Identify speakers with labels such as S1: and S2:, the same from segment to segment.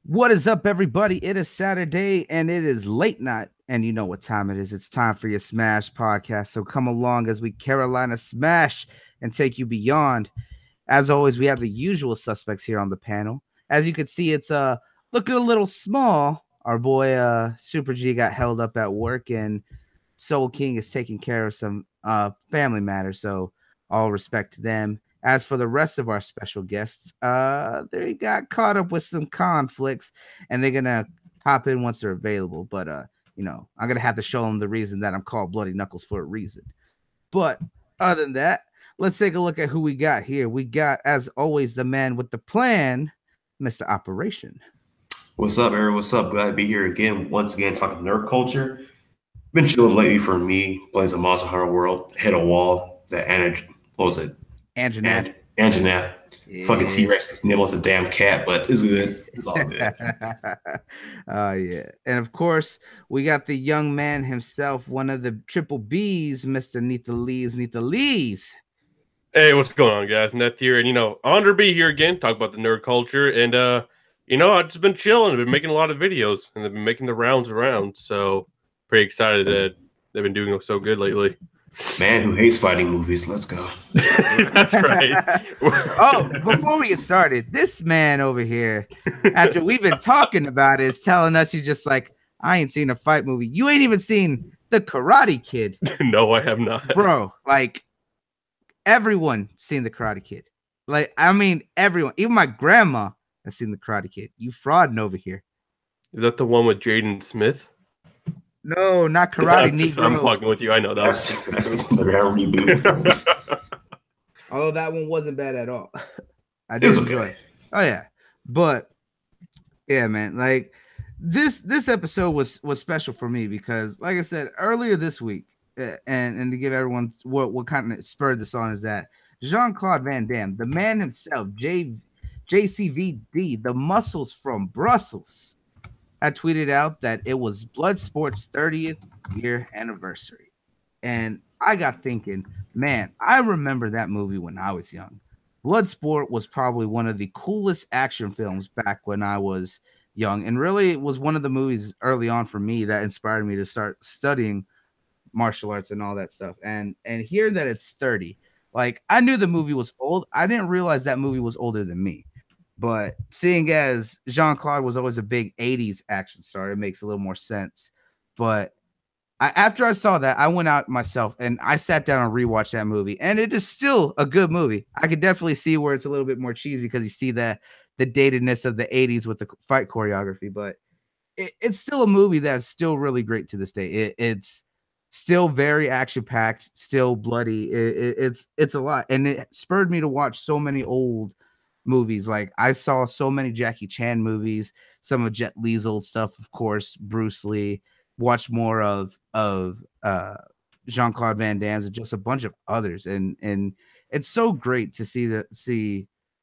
S1: What is up, everybody? It is Saturday and it is late night, and you know what time it is. It's time for your Smash podcast. So come along as we Carolina Smash and take you beyond. As always, we have the usual suspects here on the panel. As you can see, it's looking a little small. Our boy Super G got held up at work, and Soul King is taking care of some family matters. So all respect to them. As for the rest of our special guests, they got caught up with some conflicts, and they're gonna hop in once they're available. But I'm gonna have to show them the reason that I'm called Bloody Knuckles for a reason. But other than that, let's take a look at who we got here. We got, as always, the man with the plan, Mr. Operation.
S2: What's up, Eric? What's up? Glad to be here again. Once again, talking nerd culture. Been chilling lately for me, playing some Monster Hunter World. Hit a wall. What was it?
S1: Anjanat.
S2: Anjanat.
S1: Yeah.
S2: Fucking T-Rex nibbles a damn cat, but it's good. It's all good.
S1: Yeah. And of course, we got the young man himself, one of the triple B's, Mr. Neth Lees.
S3: Hey, what's going on, guys? Neth here, and honored to be here again, talk about the nerd culture, and I've just been chilling. I've been making a lot of videos, and they've been making the rounds around, so pretty excited that they've been doing so good lately.
S2: Man who hates fighting movies. Let's go.
S3: That's right.
S1: Oh, before we get started, this man over here, after we've been talking about it, is telling us you just like, I ain't seen a fight movie. You ain't even seen The Karate Kid.
S3: No, I have not.
S1: Bro, like, everyone seen The Karate Kid. Like, I mean, everyone. Even my grandma has seen The Karate Kid. You frauding over here.
S3: Is that the one with Jaden Smith?
S1: No, not Karate Negro.
S3: I'm fucking with you. I know that.
S2: That's the reboot.
S1: Although that one wasn't bad at all. I did enjoy it. Oh yeah. But yeah, man, like this episode was special for me because, like I said earlier this week, and to give everyone what kind of spurred this on is that Jean-Claude Van Damme, the man himself, JCVD, the muscles from Brussels, I tweeted out that it was Bloodsport's 30th year anniversary. And I got thinking, man, I remember that movie when I was young. Bloodsport was probably one of the coolest action films back when I was young. And really, it was one of the movies early on for me that inspired me to start studying martial arts and all that stuff. And here that it's 30, like, I knew the movie was old. I didn't realize that movie was older than me. But seeing as Jean-Claude was always a big 80s action star, it makes a little more sense. But after I saw that, I went out myself and I sat down and rewatched that movie. And it is still a good movie. I could definitely see where it's a little bit more cheesy because you see the datedness of the 80s with the fight choreography. But it's still a movie that's still really great to this day. It's still very action-packed, still bloody. It's a lot. And it spurred me to watch so many old movies. Like, I saw so many Jackie Chan movies, some of Jet Li's old stuff, of course, Bruce Lee, watched more of Jean-Claude Van Damme's and just a bunch of others. And it's so great to see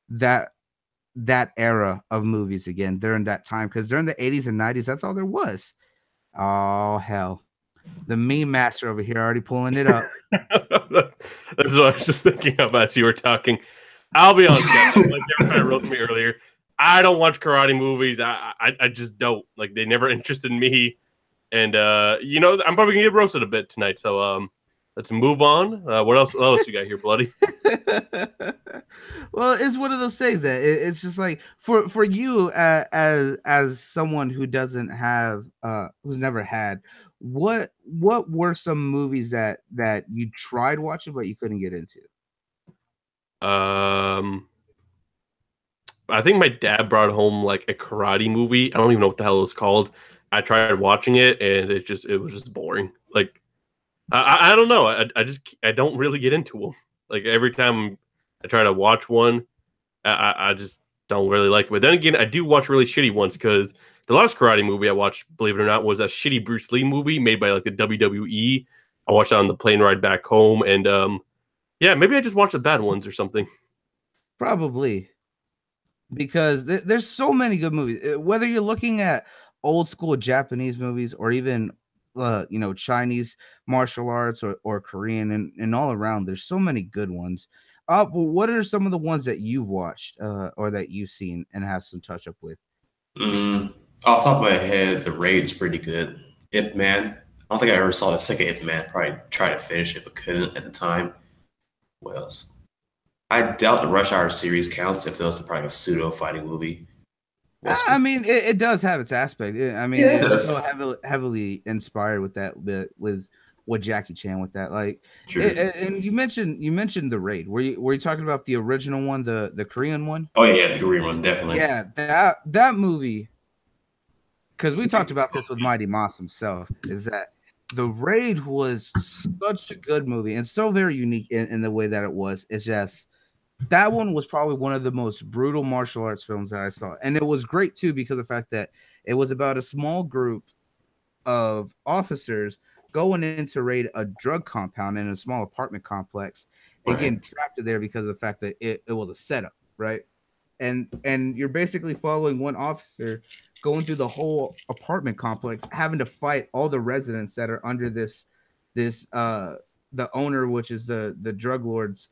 S1: that era of movies again during that time, because during the 80s and 90s, that's all there was. Oh, hell. The meme master over here already pulling it up.
S3: That's what I was just thinking about as you were talking. I'll be honest, guys, like they were kind of wrote to me earlier. I don't watch karate movies. I just don't. Like, they never interested me. And I'm probably gonna get roasted a bit tonight. So let's move on. What else you got here, Bloody?
S1: Well, it's one of those things that it's just like for you as someone who doesn't have who's never had, what were some movies that you tried watching but you couldn't get into?
S3: I think my dad brought home like a karate movie. I don't even know what the hell it was called. I tried watching it and it was just boring. Like, I don't know. I don't really get into them. Like, every time I try to watch one, I just don't really like it. But then again, I do watch really shitty ones, because the last karate movie I watched, believe it or not, was a shitty Bruce Lee movie made by like the WWE. I watched it on the plane ride back home, and yeah, maybe I just watched the bad ones or something.
S1: Probably, because there's so many good movies. Whether you're looking at old school Japanese movies or even Chinese martial arts or Korean and all around, there's so many good ones. Well, what are some of the ones that you've watched or that you've seen and have some touch up with?
S2: Off the top of my head, the Raid's pretty good. Ip Man. I don't think I ever saw the second Ip Man. Probably tried to finish it, but couldn't at the time. What else? I doubt the Rush Hour series counts if there was probably a pseudo fighting movie.
S1: I mean, it does have its aspect. I mean,
S2: Yeah, it
S1: it's
S2: does.
S1: so heavily inspired with that, with Jackie Chan with that. Like,
S2: True.
S1: and you mentioned the Raid. Were you talking about the original one, the Korean one?
S2: Oh yeah, the Korean one definitely.
S1: Yeah, that movie. Because we talked about this with Mighty Moss himself. Is that the Raid was such a good movie and so very unique in the way that it was. It's just that one was probably one of the most brutal martial arts films that I saw. And it was great too because of the fact that it was about a small group of officers going in to raid a drug compound in a small apartment complex and
S2: Right.
S1: getting trapped in there because of the fact that it was a setup, right? And you're basically following one officer going through the whole apartment complex, having to fight all the residents that are under this the owner, which is the drug lord's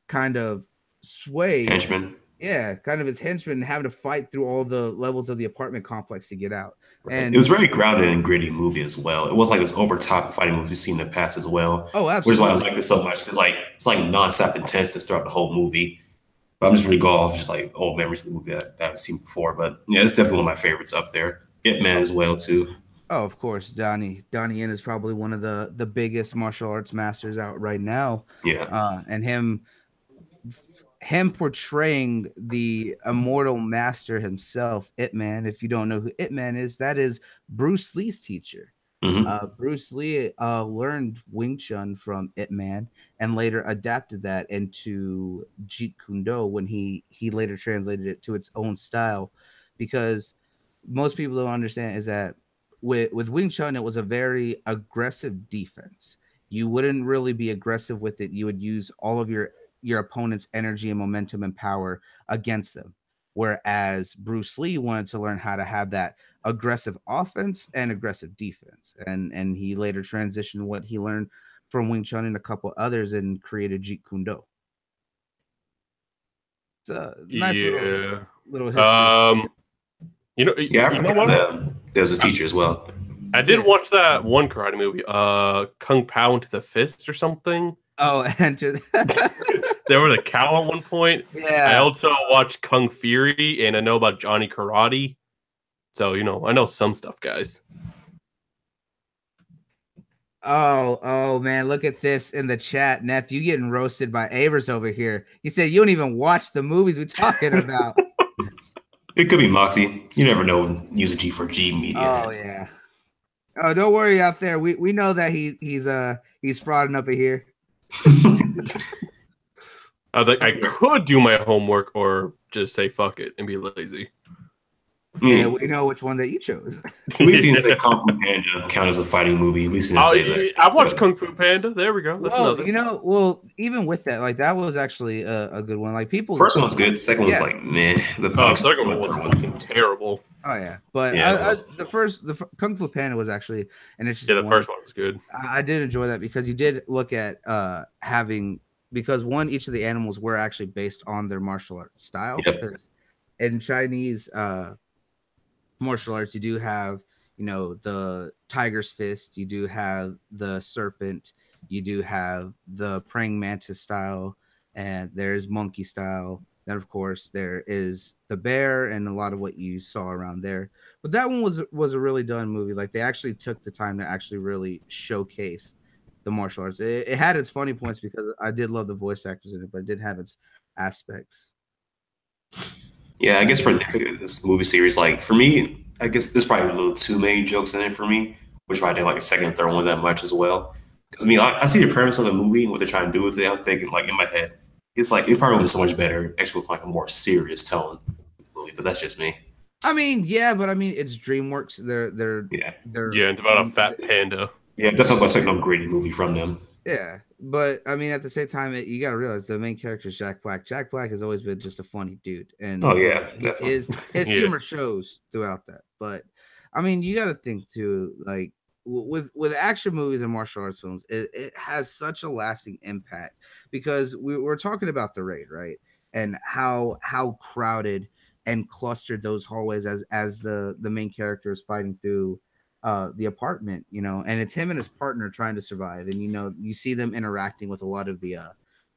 S1: kind of sway.
S2: Henchman.
S1: Yeah, kind of his henchmen having to fight through all the levels of the apartment complex to get out.
S2: Right. It
S1: And
S2: was very grounded and gritty movie as well. It wasn't like this over top fighting movie we've seen in the past as well,
S1: oh,
S2: which is why I
S1: absolutely.
S2: liked it so much because like it's like nonstop intense throughout the whole movie. But I'm just really going off just like old memories of the movie that I've seen before. But yeah, it's definitely one of my favorites up there. Ip Man
S1: Oh,
S2: as well too.
S1: oh, of course, Donnie Yen is probably one of the biggest martial arts masters out right now.
S2: Yeah.
S1: And him portraying the immortal master himself, Ip Man. If you don't know who Ip Man is, that is Bruce Lee's teacher.
S2: Hmm.
S1: Bruce Lee learned Wing Chun from Ip Man and later adapted that into Jeet Kune Do when he later translated it to its own style, because most people don't understand is that with Wing Chun it was a very aggressive defense. You wouldn't really be aggressive with it. You would use all of your opponent's energy and momentum and power against them. Whereas Bruce Lee wanted to learn how to have that aggressive offense and aggressive defense. And he later transitioned what he learned from Wing Chun and a couple others and created Jeet Kune Do. It's a nice
S3: Yeah.
S1: little history.
S3: Um.
S2: Yeah, I
S3: You know
S2: forgot
S3: what?
S2: that there was his teacher as well.
S3: I did
S1: Yeah.
S3: watch that one karate movie, Kung Pao into the Fist or something.
S1: Oh, and
S3: There was a cow at one point. I
S1: yeah.
S3: also watched Kung Fury, and I know about Johnny Karate. So I know some stuff, guys.
S1: Oh man, look at this in the chat. Neth, you getting roasted by Avers over here. He said you don't even watch the movies we're talking about.
S2: It could be Moxie. You never know with using G4G media.
S1: Oh yeah. Oh, don't worry out there. We know that he's frauding up in here.
S3: I could do my homework or just say fuck it and be lazy.
S1: Yeah, we know which one that you chose.
S2: At least you can say Kung Fu Panda count as a fighting movie. At least you didn't say that.
S3: I've watched Kung Fu Panda. There we go. That's another.
S1: Even with that, like that was actually a good one. Like people,
S2: First one was good. Second one was
S1: Yeah.
S2: like meh. The
S3: Second one was fucking terrible.
S1: Oh yeah, but
S2: Yeah,
S1: the Kung Fu Panda was actually an
S3: Yeah,
S1: interesting
S3: the
S1: one.
S3: first one was good.
S1: I did enjoy that because you did look at having, because each of the animals were actually based on their martial art style.
S2: Yep.
S1: Because in Chinese martial arts, you do have, the tiger's fist, you do have the serpent, you do have the praying mantis style, and there's monkey style. Then of course there is the bear and a lot of what you saw around there. But that one was a really done movie. Like they actually took the time to actually really showcase the martial arts. It had its funny points because I did love the voice actors in it, but it did have its aspects.
S2: Yeah, I guess for this movie series, like for me, I guess there's probably a little too many jokes in it for me, which I didn't like the second and third one that much as well. Because I see the premise of the movie and what they're trying to do with it. I'm thinking like in my head, it's like it probably would be so much better actually with like a more serious tone. But that's just me.
S1: I mean, yeah, but I mean, it's DreamWorks. They're
S2: Yeah,
S1: they're
S3: Yeah, it's about a fat panda.
S2: yeah, definitely not expect no gritty movie from them.
S1: yeah, but I mean, at the same time, you got to realize the main character is Jack Black. Jack Black has always been just a funny dude,
S2: Oh
S1: and
S2: yeah,
S1: his
S2: definitely.
S3: Yeah.
S1: humor shows throughout that. But I mean, you got to think too, like with action movies and martial arts films, it has such a lasting impact because we're talking about the Raid, right? And how crowded and clustered those hallways as the main character is fighting through the apartment, and it's him and his partner trying to survive, and you see them interacting with a lot of the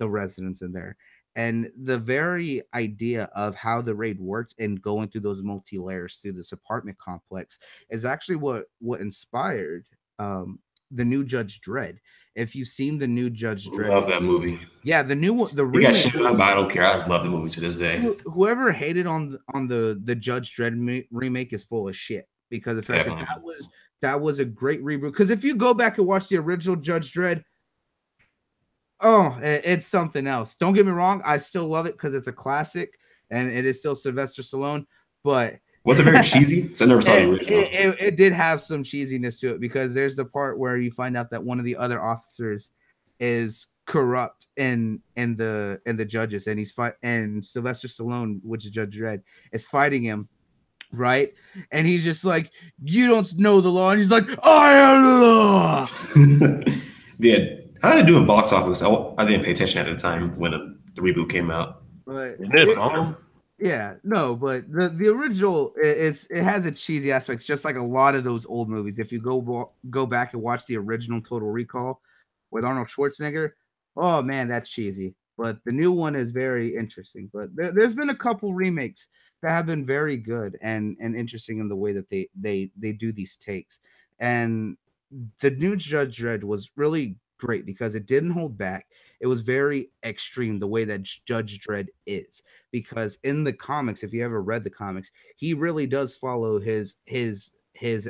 S1: residents in there, and the very idea of how the raid worked and going through those multi layers through this apartment complex is actually what inspired the new Judge Dredd. If you've seen the new Judge Dredd,
S2: Love that movie.
S1: yeah, the new one, the
S2: He got
S1: remake.
S2: shit on, but I don't care. I just love the movie to this day.
S1: Whoever hated on the Judge Dredd remake is full of shit, because the fact
S2: Definitely.
S1: that was a great reboot. Because if you go back and watch the original Judge Dredd, oh, it's something else. Don't get me wrong, I still love it because it's a classic and it is still Sylvester Stallone, but
S2: was it very cheesy? So I never saw the original.
S1: It did have some cheesiness to it, because there's the part where you find out that one of the other officers is corrupt in the judges, and and Sylvester Stallone, which is Judge Dredd, is fighting him, right? And he's just like, "You don't know the law," and he's like, "I am the law."
S2: Yeah, how did it do in box office? I didn't pay attention at the time when the reboot came out.
S1: But
S3: Yeah,
S1: no, but the original, it has its cheesy aspects, just like a lot of those old movies. If you go back and watch the original Total Recall with Arnold Schwarzenegger, oh man, that's cheesy. But the new one is very interesting. But there's been a couple remakes that have been very good and interesting in the way that they do these takes. And the new Judge Dredd was really great because it didn't hold back. It was very extreme the way that Judge Dredd is, because in the comics, if you ever read the comics, he really does follow his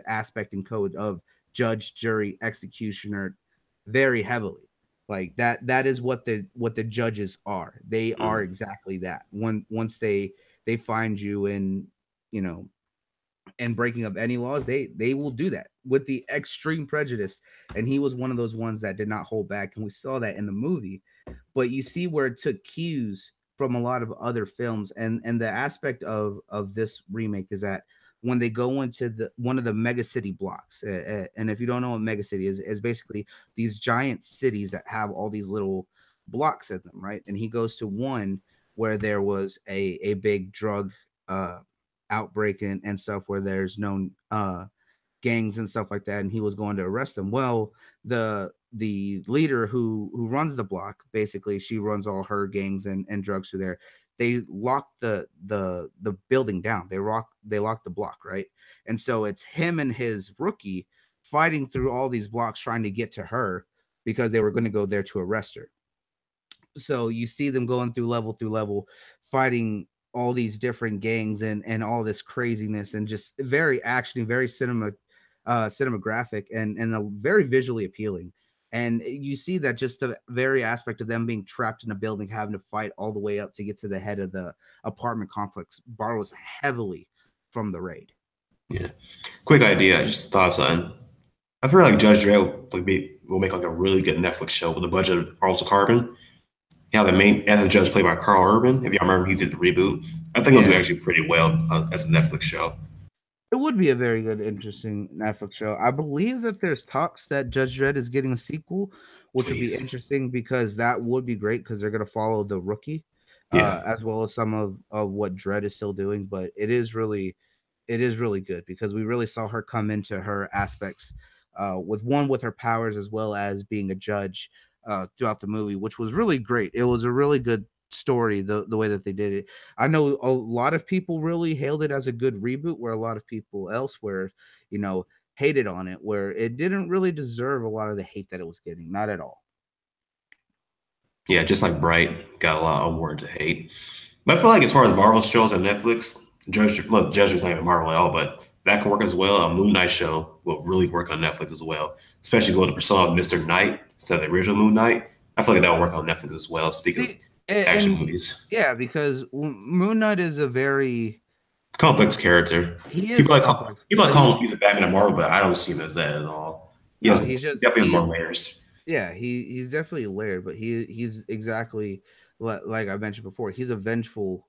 S1: aspect and code of judge, jury, executioner very heavily. Like that is what the judges are. They are exactly that. Once they find you in, and breaking of any laws, they will do that with the extreme prejudice. And he was one of those ones that did not hold back, and we saw that in the movie. But you see where it took cues from a lot of other films, and the aspect of this remake is that when they go into one of the mega city blocks, and if you don't know what mega city is basically these giant cities that have all these little blocks in them, right? And he goes to one where there was a big drug outbreak and stuff, where there's no gangs and stuff like that, and he was going to arrest them. Well, the leader who runs the block, basically she runs all her gangs and drugs through there. They locked the building down. They locked the block, right? And so it's him and his rookie fighting through all these blocks trying to get to her, because they were going to go there to arrest her. So you see them going through level fighting all these different gangs and all this craziness, and just very actiony, very cinematographic, and very visually appealing. And you see that just the very aspect of them being trapped in a building, having to fight all the way up to get to the head of the apartment complex, borrows heavily from the raid.
S2: Yeah. Quick idea. I just thought of something. I feel like Judge Dredd will make like a really good Netflix show with a budget of also Carbon. Yeah, the judge played by Carl Urban. If y'all remember, he did the reboot. I think it'll do actually pretty well as a Netflix show.
S1: It would be a very good, interesting Netflix show. I believe that there's talks that Judge Dredd is getting a sequel, which would be interesting, because that would be great, because they're going to follow the rookie, as well as some of what Dredd is still doing. But it is really good, because we really saw her come into her aspects with her powers, as well as being a judge throughout the movie, which was really great. It was a really good story, the way that they did it. I know a lot of people really hailed it as a good reboot, where a lot of people elsewhere, hated on it, where it didn't really deserve a lot of the hate that it was getting. Not at all.
S2: Yeah, just like Bright got a lot of award to hate. But I feel like as far as Marvel shows on Netflix, Judge is not even Marvel at all, but that can work as well. A Moon Knight show will really work on Netflix as well, especially going to persona of Mr. Knight instead of the original Moon Knight. I feel like that will work on Netflix as well. Speaking of action movies,
S1: yeah, because Moon Knight is a very
S2: complex character.
S1: He is
S2: people
S1: complex.
S2: People call him he's a Batman of Marvel, but I don't see him as that at all. He definitely has more layers.
S1: Yeah, he's definitely layered, but he's exactly like I mentioned before. He's a vengeful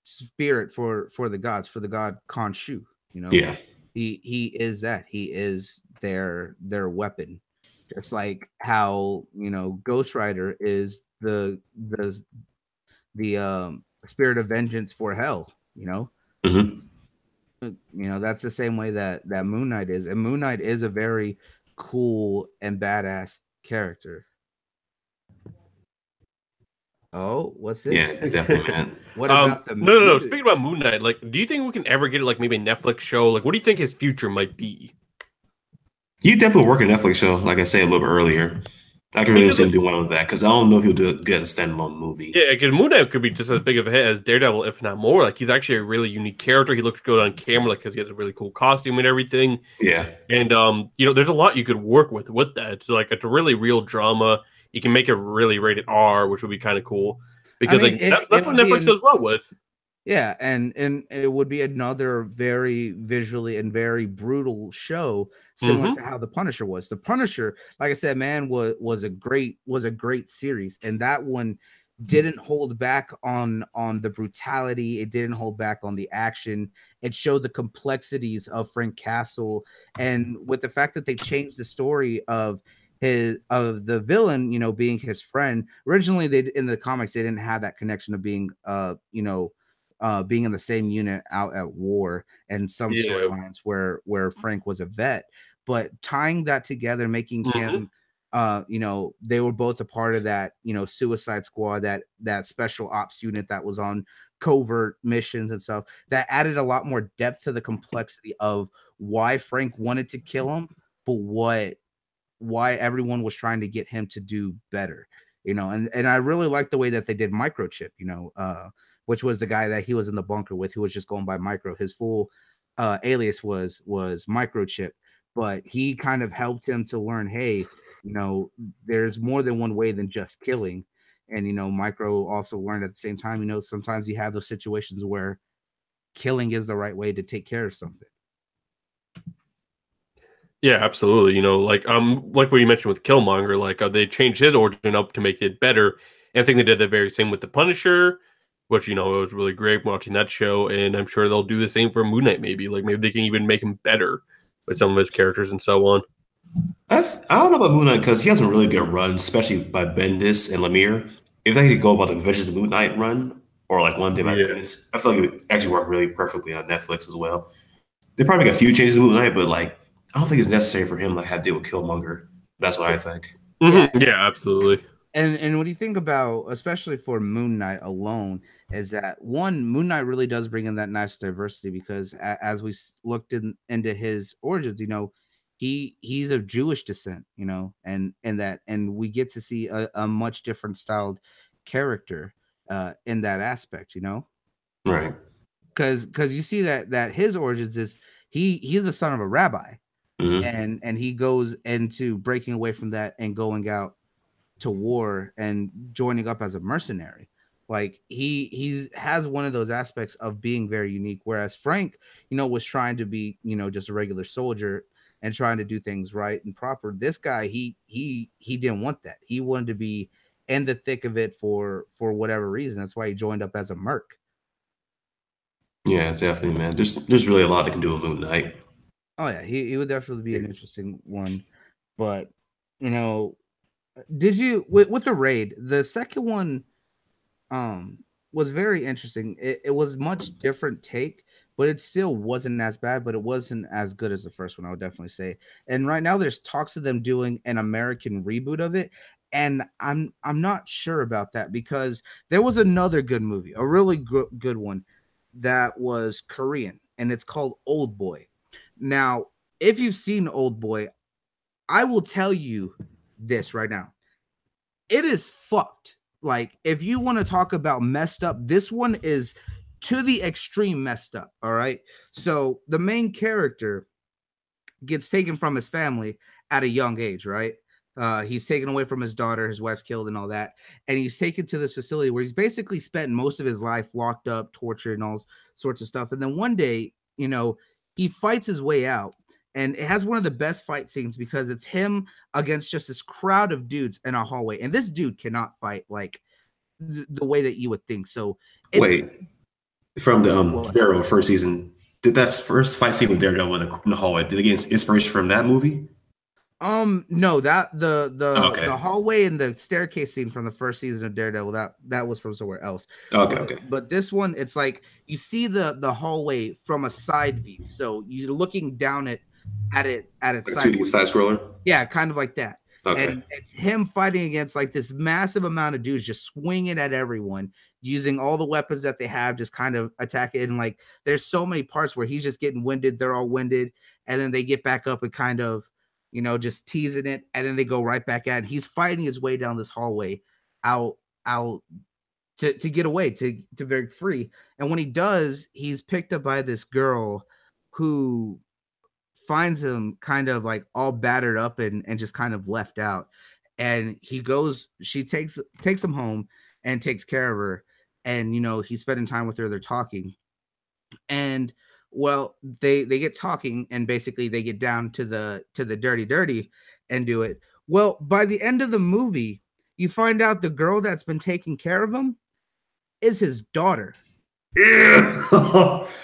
S1: spirit for the gods, for the god Khonshu.
S2: Yeah,
S1: he is that. He is their weapon, just like how Ghost Rider is the spirit of vengeance for hell. You know,
S2: Mm-hmm.
S1: that's the same way that Moon Knight is, and Moon Knight is a very cool and badass character. Oh, what's
S2: Yeah,
S1: this?
S2: definitely, man.
S1: What about the
S3: No.
S1: movie?
S3: Speaking about Moon Knight, like, do you think we can ever get like maybe a Netflix show? Like, what do you think his future might be?
S2: You definitely work a Netflix show, like I said a little bit earlier. I can really
S3: Because
S2: see him
S3: like,
S2: doing one of that because I don't know if he'll do it good as a standalone movie.
S3: yeah, because Moon Knight could be just as big of a hit as Daredevil, if not more. Like, he's actually a really unique character. He looks good on camera, like, because he has a really cool costume and everything.
S2: Yeah,
S3: And there's a lot you could work with that. It's like it's a really real drama. You can make it really rated R, which would be kind of cool
S1: I
S3: because
S1: mean,
S3: like that's
S1: it
S3: what
S1: would be
S3: Netflix does well with.
S1: yeah, and it would be another very visually and very brutal show, similar
S3: Hmm.
S1: to how the Punisher was. The Punisher, like I said, man, was a great series, and that one didn't hold back on the brutality. It didn't hold back on the action. It showed the complexities of Frank Castle, and with the fact that they changed the story of the villain, being his friend. Originally, they in the comics they didn't have that connection of being being in the same unit out at war, and some
S3: Yeah.
S1: storylines where Frank was a vet, but tying that together, making
S3: Hmm.
S1: him they were both a part of that, Suicide Squad, that special ops unit that was on covert missions and stuff, that added a lot more depth to the complexity of why Frank wanted to kill him, but why everyone was trying to get him to do better, and I really like the way that they did Microchip, which was the guy that he was in the bunker with, who was just going by Micro. His full alias was Microchip, but he kind of helped him to learn, hey, there's more than one way than just killing. And Micro also learned at the same time, sometimes you have those situations where killing is the right way to take care of something.
S3: Yeah, absolutely. Like what you mentioned with Killmonger, like they changed his origin up to make it better. And I think they did the very same with the Punisher, which it was really great watching that show. And I'm sure they'll do the same for Moon Knight. Maybe like maybe they can even make him better with some of his characters and so on.
S2: I don't know about Moon Knight because he has a really good run, especially by Bendis and Lemire. If they could go about the Adventures of Moon Knight run or like One Day by
S3: Yeah.
S2: Bendis, I feel like it would actually work really perfectly on Netflix as well. They probably make a few changes to Moon Knight, but like I don't think it's necessary for him to have to deal with Killmonger. That's what I think.
S1: Yeah,
S3: Yeah, absolutely.
S1: and what do you think about, especially for Moon Knight alone, is that one, Moon Knight really does bring in that nice diversity, because as we looked into his origins, he's of Jewish descent, and we get to see a much different styled character in that aspect,
S2: Right.
S1: because you see that his origins is he's the son of a rabbi,
S2: Hmm.
S1: and he goes into breaking away from that and going out to war and joining up as a mercenary. Like he has one of those aspects of being very unique, whereas Frank, was trying to be, just a regular soldier and trying to do things right and proper. This guy, he didn't want that. He wanted to be in the thick of it for whatever reason. That's why he joined up as a merc.
S2: Yeah, definitely, man. There's really a lot they can do with Moon Knight.
S1: Oh yeah, he would definitely be an interesting one. But you know, did you with the raid, the second one um was very interesting. It was much different take, but it still wasn't as bad, but it wasn't as good as the first one, I would definitely say. And right now there's talks of them doing an American reboot of it, and I'm not sure about that, because there was another good movie, a really good one, that was Korean, and it's called Old Boy. Now, if you've seen Old Boy, I will tell you this right now. It is fucked. Like, if you want to talk about messed up, this one is to the extreme messed up. All right. So the main character gets taken from his family at a young age, right? He's taken away from his daughter, his wife's killed, and all that. And he's taken to this facility where he's basically spent most of his life locked up, tortured, and all sorts of stuff. And then one day, he fights his way out. And it has one of the best fight scenes, because it's him against just this crowd of dudes in a hallway. And this dude cannot fight like the way that you would think. So it's
S2: Wait, from the
S1: well,
S2: Daredevil first season, did that first fight scene with Daredevil in the hallway, did it get inspiration from that movie?
S1: No, that
S2: Okay.
S1: the hallway and the staircase scene from the first season of Daredevil, that was from somewhere else.
S2: Okay,
S1: But,
S2: okay.
S1: but this one, it's like you see the hallway from a side view, so you're looking down at its
S2: Like a
S1: side.
S2: 2D side scroller.
S1: Yeah, kind of like that.
S2: Okay.
S1: And it's him fighting against like this massive amount of dudes, just swinging at everyone, using all the weapons that they have, just kind of attack it. And like, there's so many parts where he's just getting winded. They're all winded, and then they get back up and kind of, just teasing it, and then they go right back at it. He's fighting his way down this hallway, out to get away, to break free. And when he does, he's picked up by this girl who finds him kind of like all battered up and just kind of left out. And she takes him home and takes care of her. And he's spending time with her, they're talking. And well, they get talking, and basically they get down to the dirty and do it. Well, by the end of the movie, you find out the girl that's been taking care of him is his daughter.
S2: Yeah.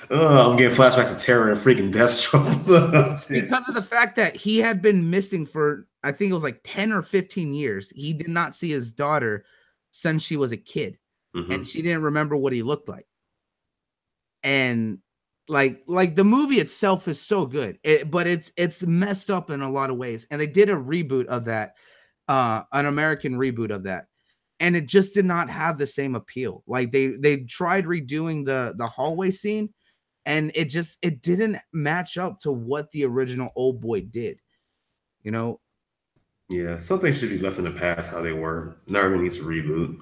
S2: I'm getting flashbacks of Terror and freaking Deathstroke.
S1: Because of the fact that he had been missing for, I think it was like 10 or 15 years. He did not see his daughter since she was a kid.
S2: Mm-hmm.
S1: And she didn't remember what he looked like. And like the movie itself is so good, but it's messed up in a lot of ways. And they did a reboot of that, an American reboot of that. And it just did not have the same appeal. Like they tried redoing the hallway scene, and it didn't match up to what the original Old Boy did.
S2: Yeah, something should be left in the past how they were. Never needs to reboot.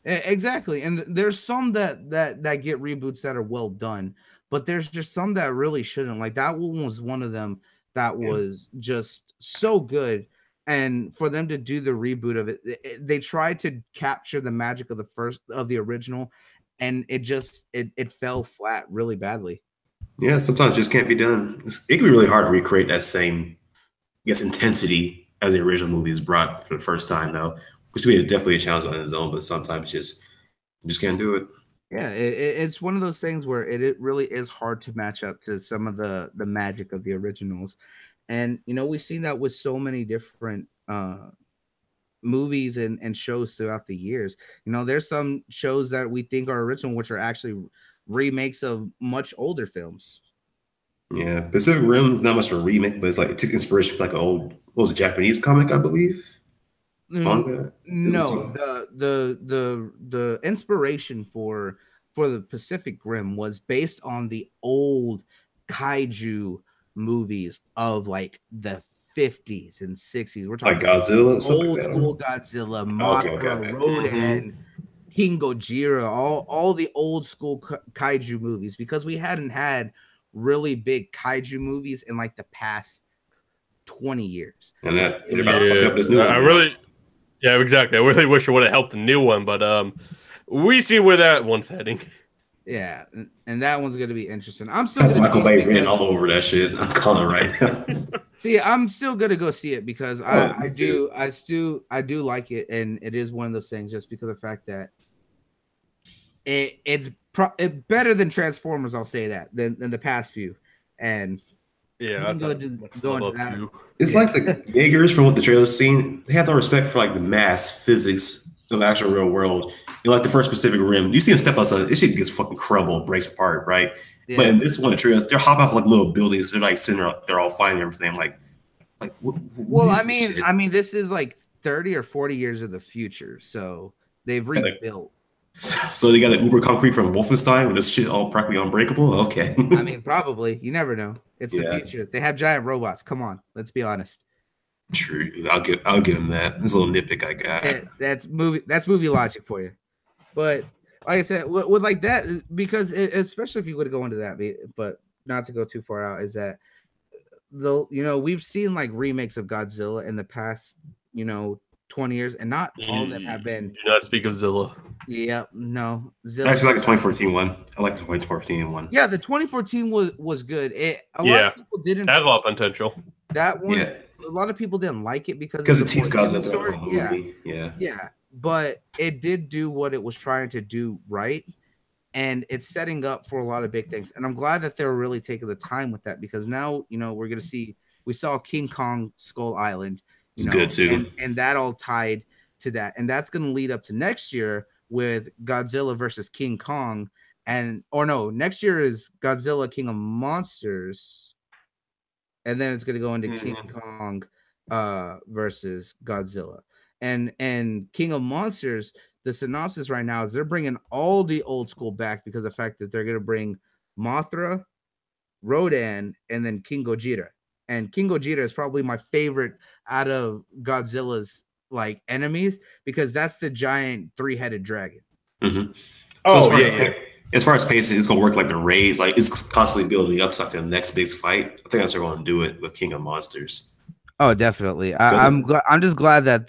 S1: Exactly. And there's some that get reboots that are well done, but there's just some that really shouldn't. Like that one was one of them that was just so good. And for them to do the reboot of it, they tried to capture the magic of the original, and it fell flat really badly.
S2: Yeah, sometimes it just can't be done. It can be really hard to recreate that same, intensity as the original movie is brought for the first time, though, which would be definitely a challenge on its own. But sometimes you just can't do it.
S1: Yeah, it's one of those things where it really is hard to match up to some of the magic of the originals. And we've seen that with so many different movies and shows throughout the years. There's some shows that we think are original, which are actually remakes of much older films.
S2: Yeah, Pacific Rim is not much of a remake, but it's like it took inspiration from like an old, what was a Japanese comic, I believe. Manga.
S1: No, the inspiration for the Pacific Rim was based on the old kaiju movies of like the 50s and 60s. We're talking
S2: like Godzilla,
S1: old school Godzilla, Mothra, Rodan, King Gojira, all the old school kaiju movies, because we hadn't had really big kaiju movies in like the past 20 years.
S2: And they're about to fuck up this new one.
S3: Yeah, exactly. I really wish it would have helped the new one, but we see where that one's heading.
S1: Yeah, and that one's going to be interesting. I'm still
S2: Michael Bay written all over that shit. I'm calling it right now.
S1: See, I'm still going to go see it because I do like it, and it is one of those things just because of the fact that it's better than Transformers. I'll say that than the past few, and
S3: yeah,
S1: go into that.
S2: It's like the Jaegers from what the trailer's seen. They have no respect for like the mass physics of the actual real world. Like the first Pacific Rim, you see them step outside, this shit gets fucking crumbled, breaks apart, right? Yeah. But in this one, the trailers, they're hopping off like little buildings. They're like sitting there, they're all fighting everything. I'm like,
S1: well, I mean, this is like 30 or 40 years of the future, so they've rebuilt.
S2: So they got an uber concrete from Wolfenstein with this shit all practically unbreakable. Okay.
S1: I mean, probably. You never know. It's the future. They have giant robots. Come on, let's be honest.
S2: True. I'll give him that. This little nitpick I got.
S1: That's movie logic for you. But like I said, with like that, because especially if you would go into that, but not to go too far out, is that we've seen like remakes of Godzilla in the past 20 years, and not all of them have been.
S3: Do not speak of Zilla.
S1: Yeah, no. Zilla.
S2: I actually like the 2014 one. I like the 2014 one.
S1: Yeah, the 2014 was good. A lot of people didn't.
S3: Had a lot of potential.
S1: That one, a lot of people didn't like it because
S2: it teased Godzilla.
S1: Yeah, but it did do what it was trying to do right, and it's setting up for a lot of big things. And I'm glad that they're really taking the time with that, because now we're gonna see We saw King Kong Skull Island,
S2: It's good too.
S1: and that all tied to that, and that's going to lead up to next year with Godzilla versus King Kong, next year is Godzilla King of Monsters, and then it's going to go into King Kong versus Godzilla, and King of Monsters. The synopsis right now is they're bringing all the old school back because of the fact that they're going to bring Mothra, Rodan, and then King Gojira. And King Gojira is probably my favorite out of Godzilla's like enemies because that's the giant 3-headed dragon.
S2: Mm-hmm. So as far as pacing, it's gonna work like the raid, like it's constantly building up to like the next big fight. I think that's how they're gonna do it with King of Monsters.
S1: Oh, definitely. I'm just glad that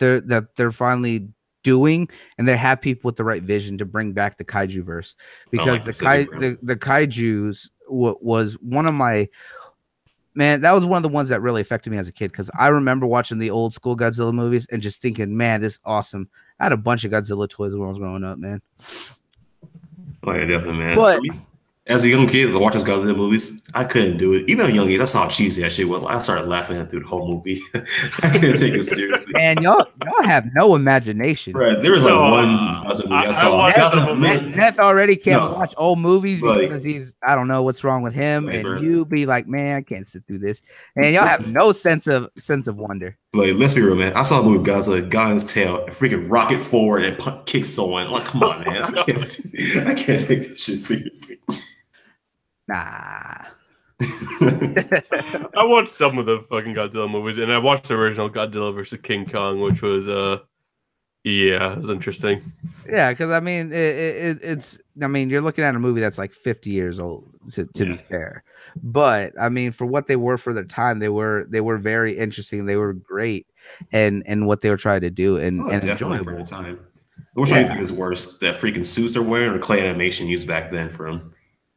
S1: they're finally doing and they have people with the right vision to bring back the kaiju verse because the kaijus was one of my that was one of the ones that really affected me as a kid because I remember watching the old school Godzilla movies and just thinking, man, this is awesome. I had a bunch of Godzilla toys when I was growing up, man.
S2: Oh yeah, definitely, man.
S1: But
S2: as a young kid watching Godzilla movies, I couldn't do it. Even at a young age, that's how cheesy that shit was. I started laughing through the whole movie. I couldn't take it seriously.
S1: Man, y'all have no imagination.
S2: Right, there was like one Godzilla movie I saw.
S1: Neth already can't watch old movies because he's I don't know what's wrong with him, and you be like, man, I can't sit through this. And y'all have no sense of wonder.
S2: Like, let's be real, man. I saw a movie Godzilla got his tail and freaking rocket forward and kick someone. Like, come on, man. I can't take this shit seriously.
S1: Nah.
S3: I watched some of the fucking Godzilla movies, and I watched the original Godzilla versus King Kong, which was it was interesting.
S1: Yeah, because I mean, it's you're looking at a movie that's like 50 years old to be fair, but I mean, for what they were for their time, they were very interesting. They were great, and what they were trying to do, and enjoyable
S2: for the time. Which one do you think is worse, that freaking suits they're wearing or clay animation used back then for them?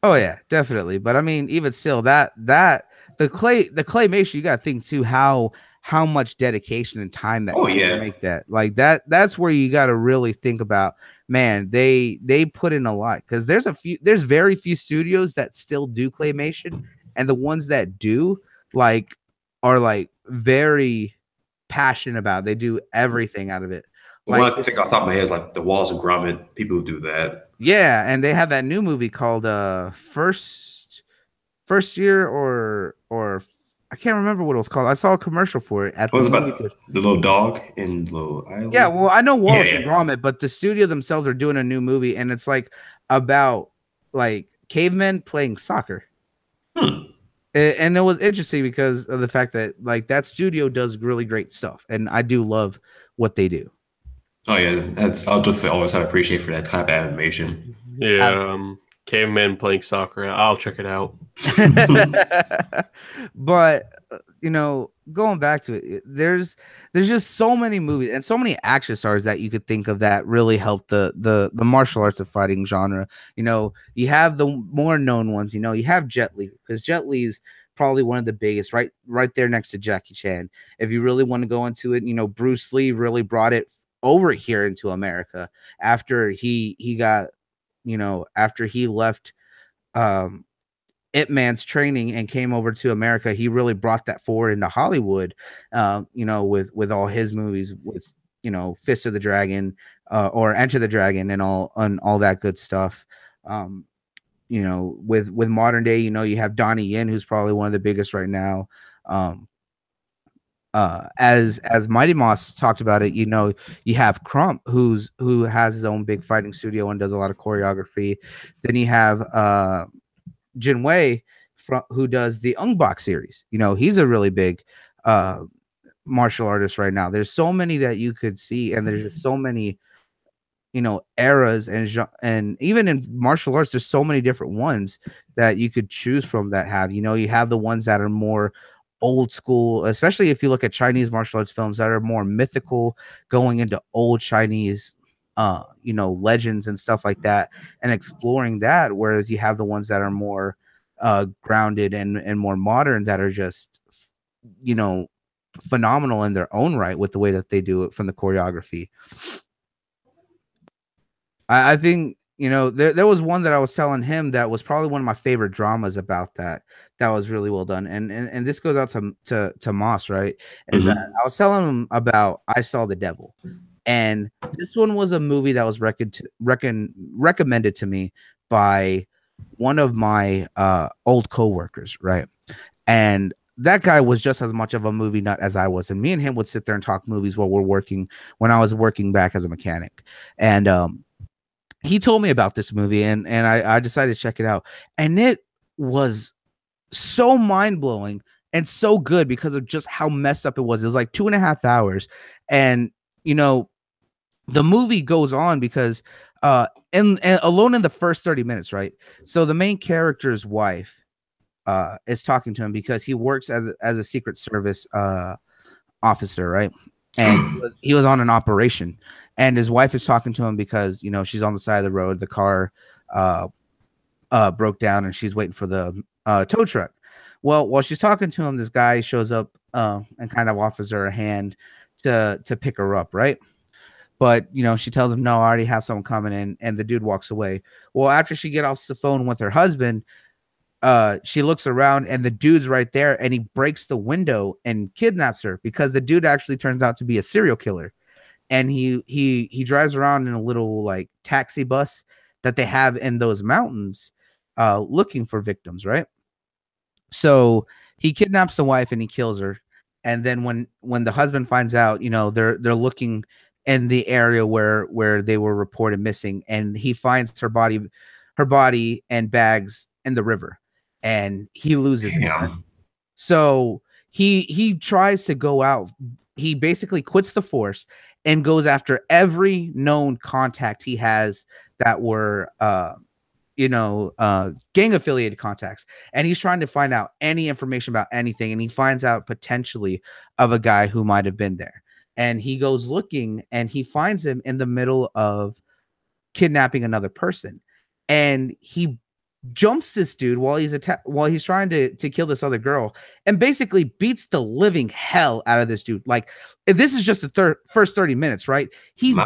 S1: Oh yeah, definitely. But I mean, even still, the claymation, you got to think too how much dedication and time that to make that. Like that's where you got to really think about. Man, they put in a lot because there's very few studios that still do claymation, and the ones that do are very passionate about it. They do everything out of it.
S2: Like, one I think off the top of my head is like the Walls and Gromit. People who do that.
S1: Yeah, and they have that new movie called First Year or I can't remember what it was called. I saw a commercial for it at
S2: about the little dog in Little Island.
S1: Yeah, well, I know Wallace and Gromit, but the studio themselves are doing a new movie, and it's like about like cavemen playing soccer. And it was interesting because of the fact that like that studio does really great stuff, and I do love what they do.
S2: Oh yeah, I'll just always have appreciate for that type of animation.
S3: Yeah, cavemen playing soccer. I'll check it out.
S1: But going back to it, there's just so many movies and so many action stars that you could think of that really helped the martial arts of fighting genre. You have the more known ones. You have Jet Li, because Jet Li is probably one of the biggest, right there next to Jackie Chan. If you really want to go into it, Bruce Lee really brought it over here into America after he got, after he left Ip Man's training and came over to America. He really brought that forward into Hollywood, with all his movies, with Fist of the Dragon, or Enter the Dragon, and all that good stuff. With modern day, you have Donnie Yen, who's probably one of the biggest right now. As Mighty Moss talked about it, you have Crump, who has his own big fighting studio and does a lot of choreography. Then you have Jin Wei, who does the Ung Bak series. He's a really big martial artist right now. There's so many that you could see, and there's just so many eras, and even in martial arts, there's so many different ones that you could choose from that have. You have the ones that are more old school, especially if you look at Chinese martial arts films that are more mythical, going into old Chinese legends and stuff like that, and exploring that, whereas you have the ones that are more grounded and more modern, that are just phenomenal in their own right with the way that they do it from the choreography. I think you know, there was one that I was telling him that was probably one of my favorite dramas about that. That was really well done. And this goes out to Moss, right? Is that I was telling him about I Saw the Devil. And this one was a movie that was recommended to me by one of my old coworkers, right? And that guy was just as much of a movie nut as I was. And me and him would sit there and talk movies while we're working when I was working back as a mechanic. And he told me about this movie and I decided to check it out. And it was so mind-blowing and so good because of just how messed up it was. It was like 2.5 hours. And, you know, the movie goes on because and alone in the first 30 minutes, right? So the main character's wife is talking to him because he works as a Secret Service officer, right? And he was on an operation, and his wife is talking to him because, you know, she's on the side of the road. The car broke down, and she's waiting for the tow truck. Well, while she's talking to him, this guy shows up and kind of offers her a hand to pick her up, right? But, you know, she tells him, no, I already have someone coming in, and the dude walks away. Well, after she gets off the phone with her husband, she looks around and the dude's right there, and he breaks the window and kidnaps her because the dude actually turns out to be a serial killer. And he drives around in a little like taxi bus that they have in those mountains looking for victims, right? So he kidnaps the wife and he kills her. And then when the husband finds out, you know, they're looking in the area where they were reported missing, and he finds her body and bags in the river, and he loses it. So he tries to go out. He basically quits the force and goes after every known contact he has that were gang affiliated contacts, and he's trying to find out any information about anything, and he finds out potentially of a guy who might have been there, and he goes looking and he finds him in the middle of kidnapping another person, and he jumps this dude while he's trying to kill this other girl, and basically beats the living hell out of this dude. Like, this is just the first 30 minutes, right? He's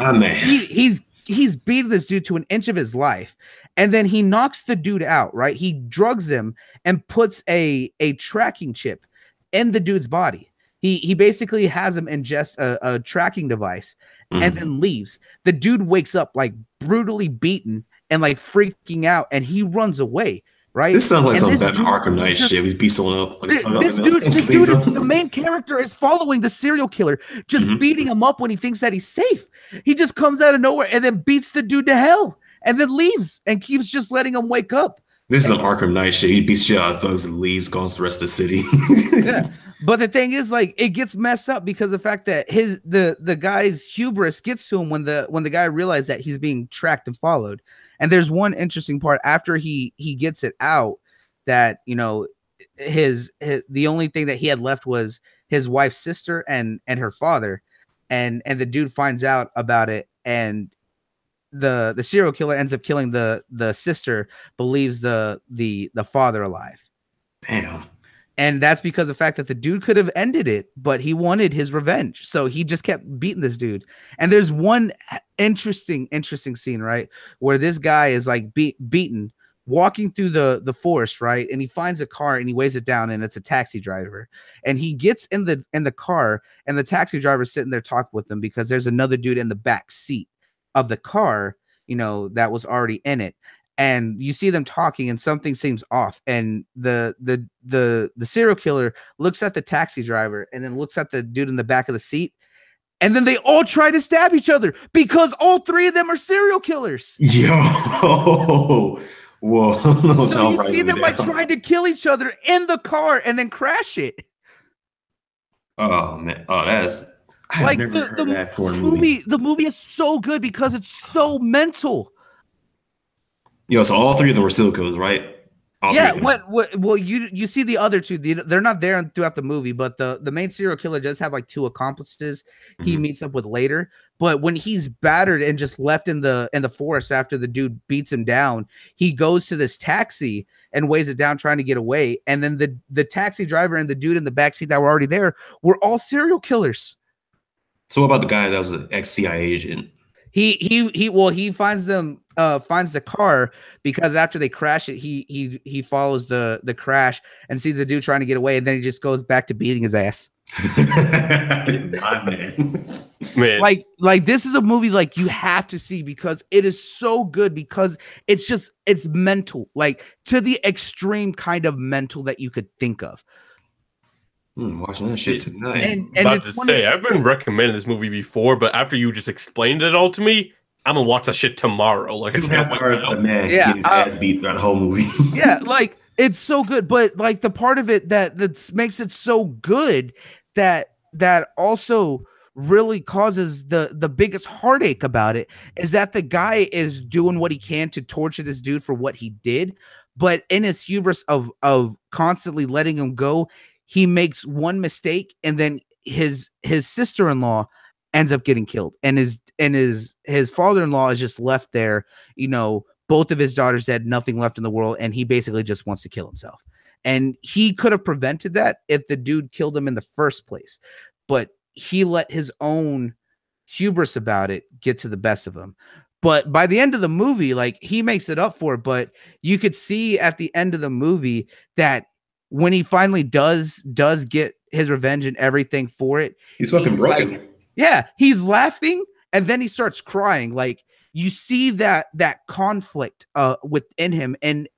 S1: beating this dude to an inch of his life, and then he knocks the dude out, right? He drugs him and puts a tracking chip in the dude's body. He basically has him ingest a tracking device and then leaves. The dude wakes up like brutally beaten and like freaking out, and he runs away. Right.
S2: This sounds like some Batman Arkham Knight shit. We beat someone up.
S1: This dude, the main character is following the serial killer, just beating him up when he thinks that he's safe. He just comes out of nowhere and then beats the dude to hell, and then leaves and keeps just letting him wake up.
S2: This is some Arkham Knight shit. He beats shit out of thugs and leaves, goes to the rest of the city.
S1: Yeah. But the thing is, like, it gets messed up because of the fact that the guy's hubris gets to him when the guy realized that he's being tracked and followed. And there's one interesting part after he gets it out that, you know, his the only thing that he had left was his wife's sister and her father, and the dude finds out about it, and the serial killer ends up killing the sister, believes the father alive.
S2: Damn.
S1: And that's because of the fact that the dude could have ended it, but he wanted his revenge. So he just kept beating this dude. And there's one interesting scene, right? Where this guy is like beaten, walking through the forest, right? And he finds a car and he weighs it down, and it's a taxi driver. And he gets in the car, and the taxi driver's sitting there talking with him because there's another dude in the back seat of the car, you know, that was already in it. And you see them talking, and something seems off. And the serial killer looks at the taxi driver and then looks at the dude in the back of the seat. And then they all try to stab each other because all three of them are serial killers.
S2: Yo, whoa!
S1: So you see them like trying to kill each other in the car and then crash it.
S2: Oh man! Oh, that's
S1: like the movie is so good because it's so mental.
S2: Yo, so all three of them were serial killers, right?
S1: Yeah. Well, you see the other two. They're not there throughout the movie, but the main serial killer does have like two accomplices he meets up with later. But when he's battered and just left in the forest after the dude beats him down, he goes to this taxi and weighs it down, trying to get away. And then the taxi driver and the dude in the backseat that were already there were all serial killers.
S2: So what about the guy that was an ex-CIA agent?
S1: He finds them finds the car because after they crash it, he follows the crash and sees the dude trying to get away, and then he just goes back to beating his ass.
S2: My man.
S1: Like this is a movie like you have to see because it is so good because it's mental, like to the extreme kind of mental that you could think of.
S2: Watching that shit tonight.
S1: And
S3: about to say, I've been recommending this movie before, but after you just explained it all to me, I'm gonna watch that shit tomorrow. Like
S2: 2.5 hours of the man getting his ass beat throughout the whole movie.
S1: Yeah, like it's so good, but like the part of it that makes it so good that also really causes the biggest heartache about it is that the guy is doing what he can to torture this dude for what he did, but in his hubris of constantly letting him go, he makes one mistake, and then his sister-in-law ends up getting killed, and his father-in-law is just left there, you know, both of his daughters had nothing left in the world, and he basically just wants to kill himself. And he could have prevented that if the dude killed him in the first place, but he let his own hubris about it get to the best of him. But by the end of the movie, like he makes it up for it, but you could see at the end of the movie that when he finally does get his revenge and everything for it,
S2: he's fucking broken.
S1: Like, yeah, he's laughing and then he starts crying. Like you see that conflict within him, and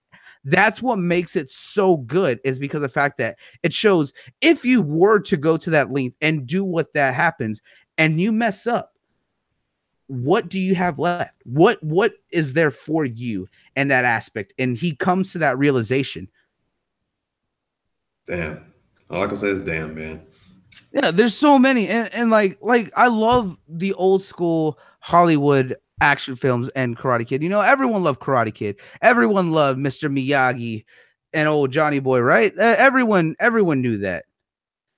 S1: that's what makes it so good, is because of the fact that it shows if you were to go to that length and do what that happens and you mess up, what do you have left? What is there for you in that aspect? And he comes to that realization.
S2: Damn. All I can say is damn, man.
S1: Yeah, there's so many. And like I love the old school Hollywood action films and Karate Kid. You know, everyone loved Karate Kid. Everyone loved Mr. Miyagi and old Johnny Boy, right? Everyone knew that.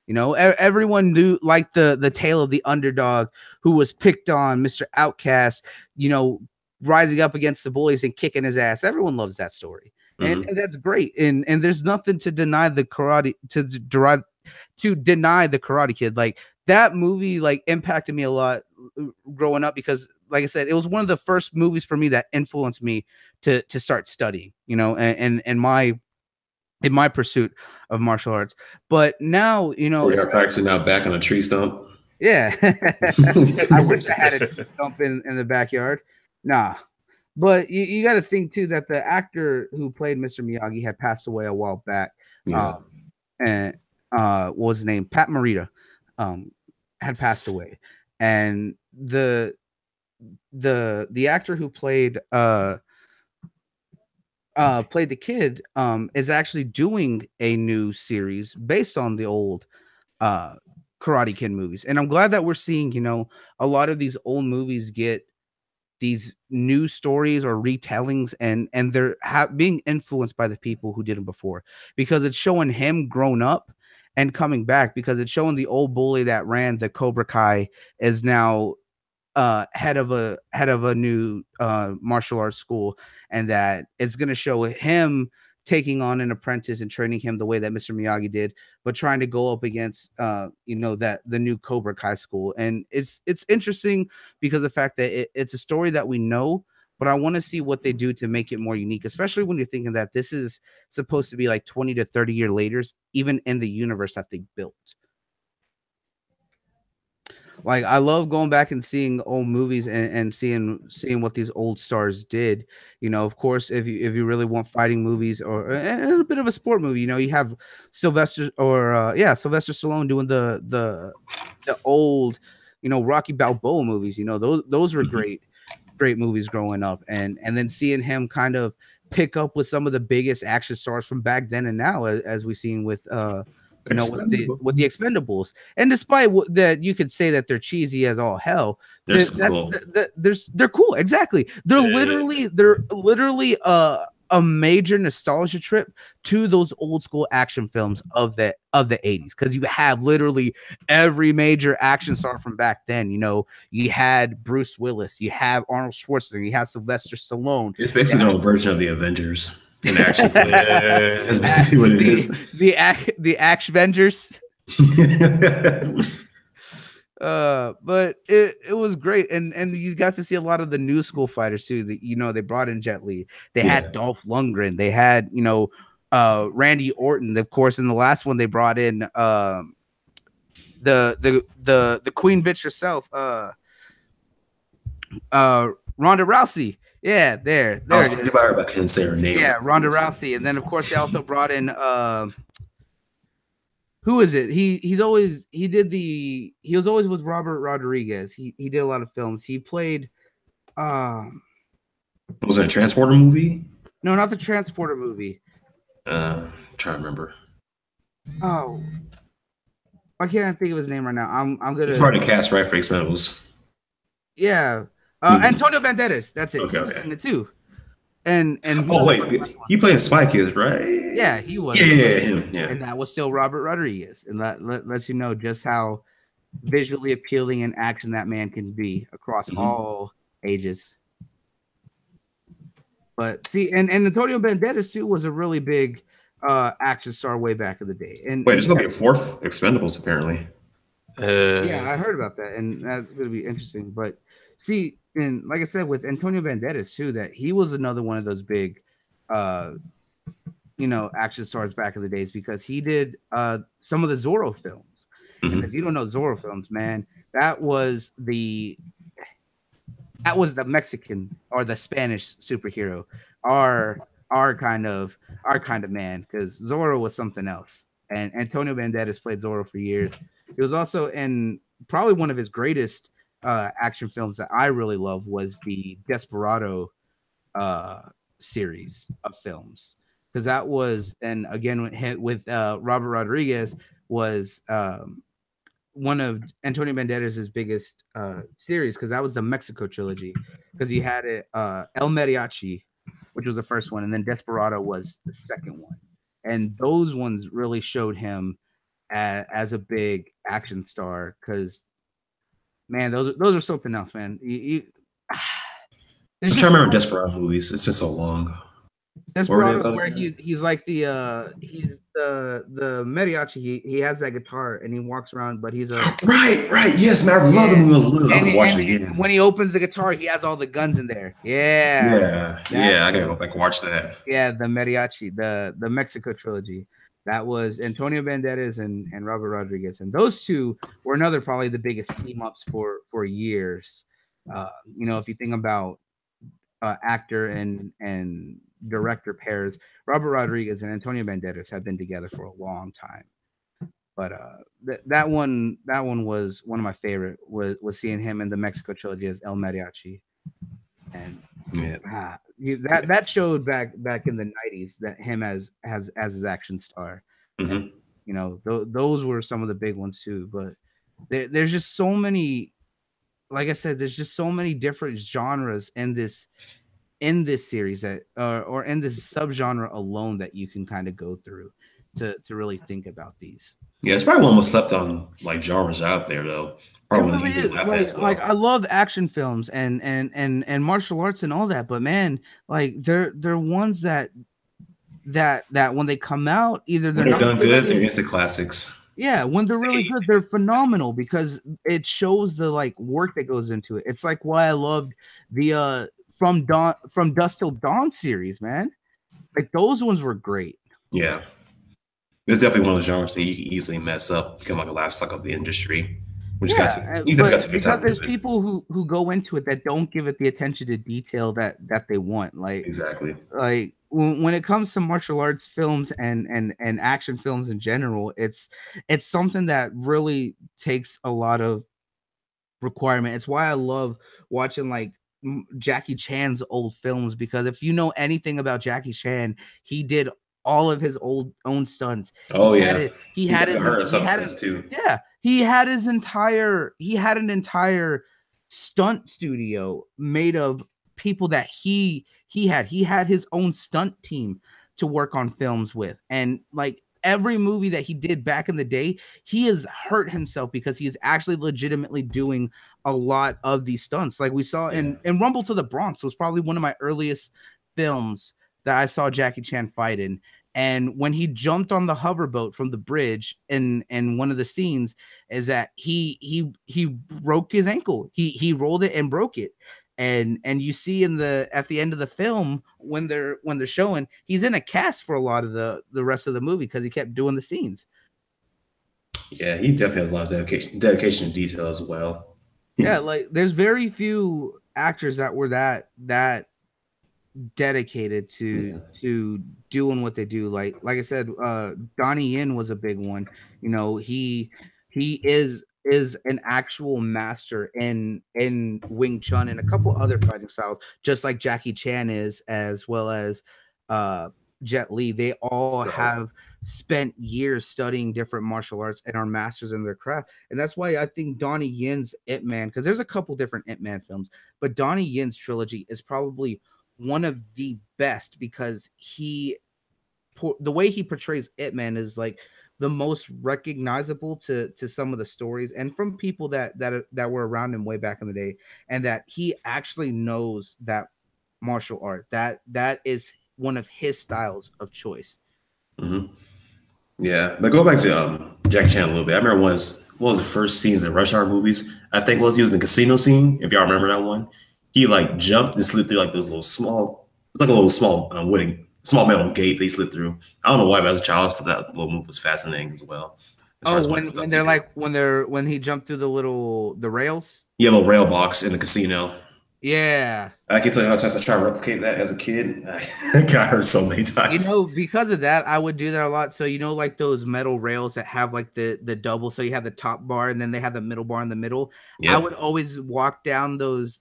S1: You know, everyone knew like the tale of the underdog who was picked on, Mr. Outcast, you know, rising up against the bullies and kicking his ass. Everyone loves that story. And that's great. And there's nothing to deny the Karate deny the Karate Kid. Like that movie like impacted me a lot growing up because like I said, it was one of the first movies for me that influenced me to start studying, you know, and in my pursuit of martial arts. But now, you know,
S2: you're practicing out back on a tree stump.
S1: Yeah. I wish I had a stump in the backyard. Nah. But you got to think too that the actor who played Mr. Miyagi had passed away a while back.
S2: Yeah.
S1: And what was his name? Pat Morita had passed away. And the actor who played the kid is actually doing a new series based on the old Karate Kid movies. And I'm glad that we're seeing, you know, a lot of these old movies get these new stories or retellings, and they're being influenced by the people who did them before, because it's showing him grown up and coming back, because it's showing the old bully that ran the Cobra Kai is now head of a new martial arts school, and that it's going to show him taking on an apprentice and training him the way that Mr. Miyagi did, but trying to go up against you know, that the new Cobra Kai school. And it's interesting because of the fact that it's a story that we know, but I want to see what they do to make it more unique, especially when you're thinking that this is supposed to be like 20 to 30 years later, even in the universe that they built. Like I love going back and seeing old movies and seeing what these old stars did. You know, of course, if you really want fighting movies or a bit of a sport movie, you know, you have Sylvester Stallone doing the old, you know, Rocky Balboa movies. You know, those were great movies growing up, and then seeing him kind of pick up with some of the biggest action stars from back then and now, as we've seen with you know, with the Expendables. And despite that, you could say that they're cheesy as all hell. They're cool. Exactly. They're literally a major nostalgia trip to those old school action films of the 80s, because you have literally every major action star from back then. You know, you had Bruce Willis, you have Arnold Schwarzenegger, you have Sylvester Stallone.
S2: It's basically their own version of the Avengers. In action, that's basically what it is.
S1: The Action Avengers. But it was great, and you got to see a lot of the new school fighters too. That they brought in Jet Li, they had Dolph Lundgren, they had Randy Orton. Of course, in the last one they brought in the queen bitch herself, Ronda Rousey. Yeah, there
S2: I was
S1: it
S2: thinking
S1: is.
S2: about her, but I couldn't say her name.
S1: Yeah, Ronda Rousey, and then of course they also brought in who is it? He was always with Robert Rodriguez. He did a lot of films. He played
S2: Was it a Transporter movie?
S1: no, not the Transporter movie.
S2: I'm trying to remember.
S1: Oh, I can't think of his name right now. I'm gonna.
S2: It's part of the cast, right? For Expendables.
S1: Yeah, Antonio Banderas. That's it.
S2: Okay,
S1: he was in it too. And
S2: he played Spy Kids, right?
S1: Yeah, he was.
S2: Yeah, him. Yeah,
S1: and that was still Robert Rodriguez, and that lets you know just how visually appealing and action that man can be across all ages. But see, and Antonio Banderas too was a really big action star way back in the day. And
S2: wait, there's gonna be a fourth Expendables apparently.
S1: Yeah, I heard about that, and that's gonna be interesting. But see, and like I said, with Antonio Banderas too, that he was another one of those big, action stars back in the days because he did some of the Zorro films. And if you don't know Zorro films, man, that was the Mexican or the Spanish superhero, our kind of man, because Zorro was something else. And Antonio Banderas played Zorro for years. He was also in probably one of his greatest action films that I really love was the Desperado series of films, because that was, and again with Robert Rodriguez, was one of Antonio Banderas' biggest series, because that was the Mexico trilogy, because he had it El Mariachi, which was the first one, and then Desperado was the second one, and those ones really showed him as a big action star, because man, those are something else, man.
S2: I'm trying to remember Desperado movies. It's been so long.
S1: Desperado, where he's like the mariachi. He has that guitar and he walks around, but he's a
S2: right. Yes, man, I love him. I can watch it again.
S1: When he opens the guitar, he has all the guns in there. Yeah.
S2: I gotta go back and watch that.
S1: Yeah, the mariachi, the Mexico trilogy. That was Antonio Banderas and Robert Rodriguez, and those two were another probably the biggest team ups for years. If you think about actor and director pairs, Robert Rodriguez and Antonio Banderas have been together for a long time. But that one was one of my favorite, was seeing him in the Mexico trilogy as El Mariachi. And that showed back in the 90s that him as his action star. And, those were some of the big ones too. But there's just so many, like I said, there's just so many different genres in this series that or in this subgenre alone that you can kind of go through to really think about these.
S2: Yeah, it's probably one of the most slept on like genres out there, though.
S1: Really is. Like I love action films and martial arts and all that, but man, like they're ones that when they come out, either they're not
S2: done good, they're instant classics.
S1: Yeah, when they're really good, they're phenomenal because it shows the like work that goes into it. It's like why I loved the From Dusk Till Dawn series, man. Like those ones were great.
S2: Yeah. It's definitely one of the genres that you can easily mess up, become like a livestock of the industry.
S1: Because there's people who go into it that don't give it the attention to detail that they want. Like
S2: exactly.
S1: Like when it comes to martial arts films and action films in general, it's something that really takes a lot of requirement. It's why I love watching like Jackie Chan's old films, because if you know anything about Jackie Chan, he did all of his own stunts. He had an entire stunt studio made of people that he had his own stunt team to work on films with. And like every movie that he did back in the day, he has hurt himself because he is actually legitimately doing a lot of these stunts. Like we saw in Rumble to the Bronx was probably one of my earliest films that I saw Jackie Chan fight in. And when he jumped on the hoverboat from the bridge, and one of the scenes is that he broke his ankle. He rolled it and broke it. And you see at the end of the film when they're showing, he's in a cast for a lot of the rest of the movie because he kept doing the scenes.
S2: Yeah, he definitely has a lot of dedication to detail as well.
S1: Yeah, like there's very few actors that were that dedicated to doing what they do. Like I said, Donnie Yen was a big one. You know, he is an actual master in Wing Chun and a couple other fighting styles, just like Jackie Chan is, as well as Jet Li. They all have spent years studying different martial arts and are masters in their craft. And that's why I think Donnie Yen's Ip Man, because there's a couple different Ip Man films, but Donnie Yen's trilogy is probably one of the best because the way he portrays Ip Man is like the most recognizable to some of the stories and from people that were around him way back in the day, and that he actually knows that martial art that is one of his styles of choice.
S2: Mm-hmm. Yeah, but go back to Jackie Chan a little bit. I remember one of the first scenes in Rush Hour movies. I think was using the casino scene. If y'all remember that one, he like jumped and slid through like those little small, it's like a little small small metal gate they slid through. I don't know why, but as a child, I thought that little move was fascinating as well.
S1: Oh, when they're like when he jumped through the rails.
S2: Yeah, little rail box in the casino.
S1: Yeah.
S2: I can tell you how many times I tried to replicate that as a kid. I got hurt so many times.
S1: You know, because of that, I would do that a lot. So, you know, like those metal rails that have like the double. So you have the top bar and then they have the middle bar in the middle. Yep. I would always walk down those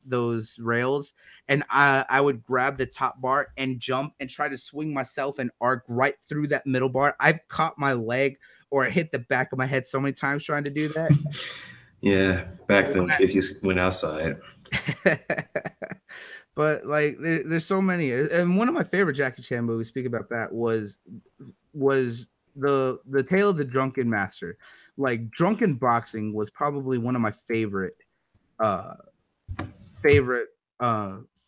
S1: rails and I would grab the top bar and jump and try to swing myself and arc right through that middle bar. I've caught my leg or hit the back of my head so many times trying to do that.
S2: Yeah, back then kids just went outside.
S1: But like there's so many, and one of my favorite Jackie Chan movies, speaking about that, was the Tale of the Drunken Master. Like drunken boxing was probably one of my favorite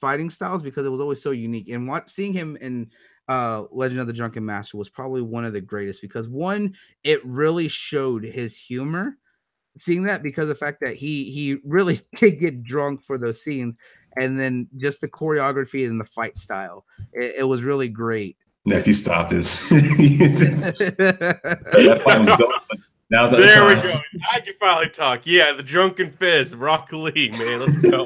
S1: fighting styles because it was always so unique. And seeing him in Legend of the Drunken Master was probably one of the greatest because one, it really showed his humor. Seeing that because of the fact that he really did get drunk for those scenes, and then just the choreography and the fight style, it was really great.
S2: Nephew, stop this. That fight was dope. Now's
S3: there we go. I can finally talk. Yeah, the Drunken Fist, Rock Lee, man. Let's go.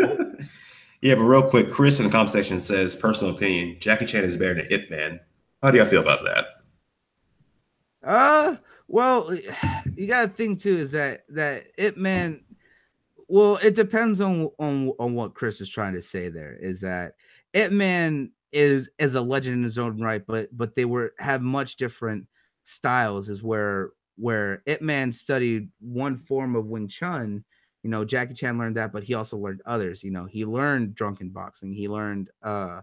S2: Yeah, but real quick, Chris in the comment section says, personal opinion, Jackie Chan is better than Ip Man. How do y'all feel about
S1: that? Well, you gotta think too is that Ip Man. Well, it depends on what Chris is trying to say. There is that Ip Man is a legend in his own right, but they have much different styles. Is where Ip Man studied one form of Wing Chun. You know, Jackie Chan learned that, but he also learned others. You know, he learned drunken boxing. He learned a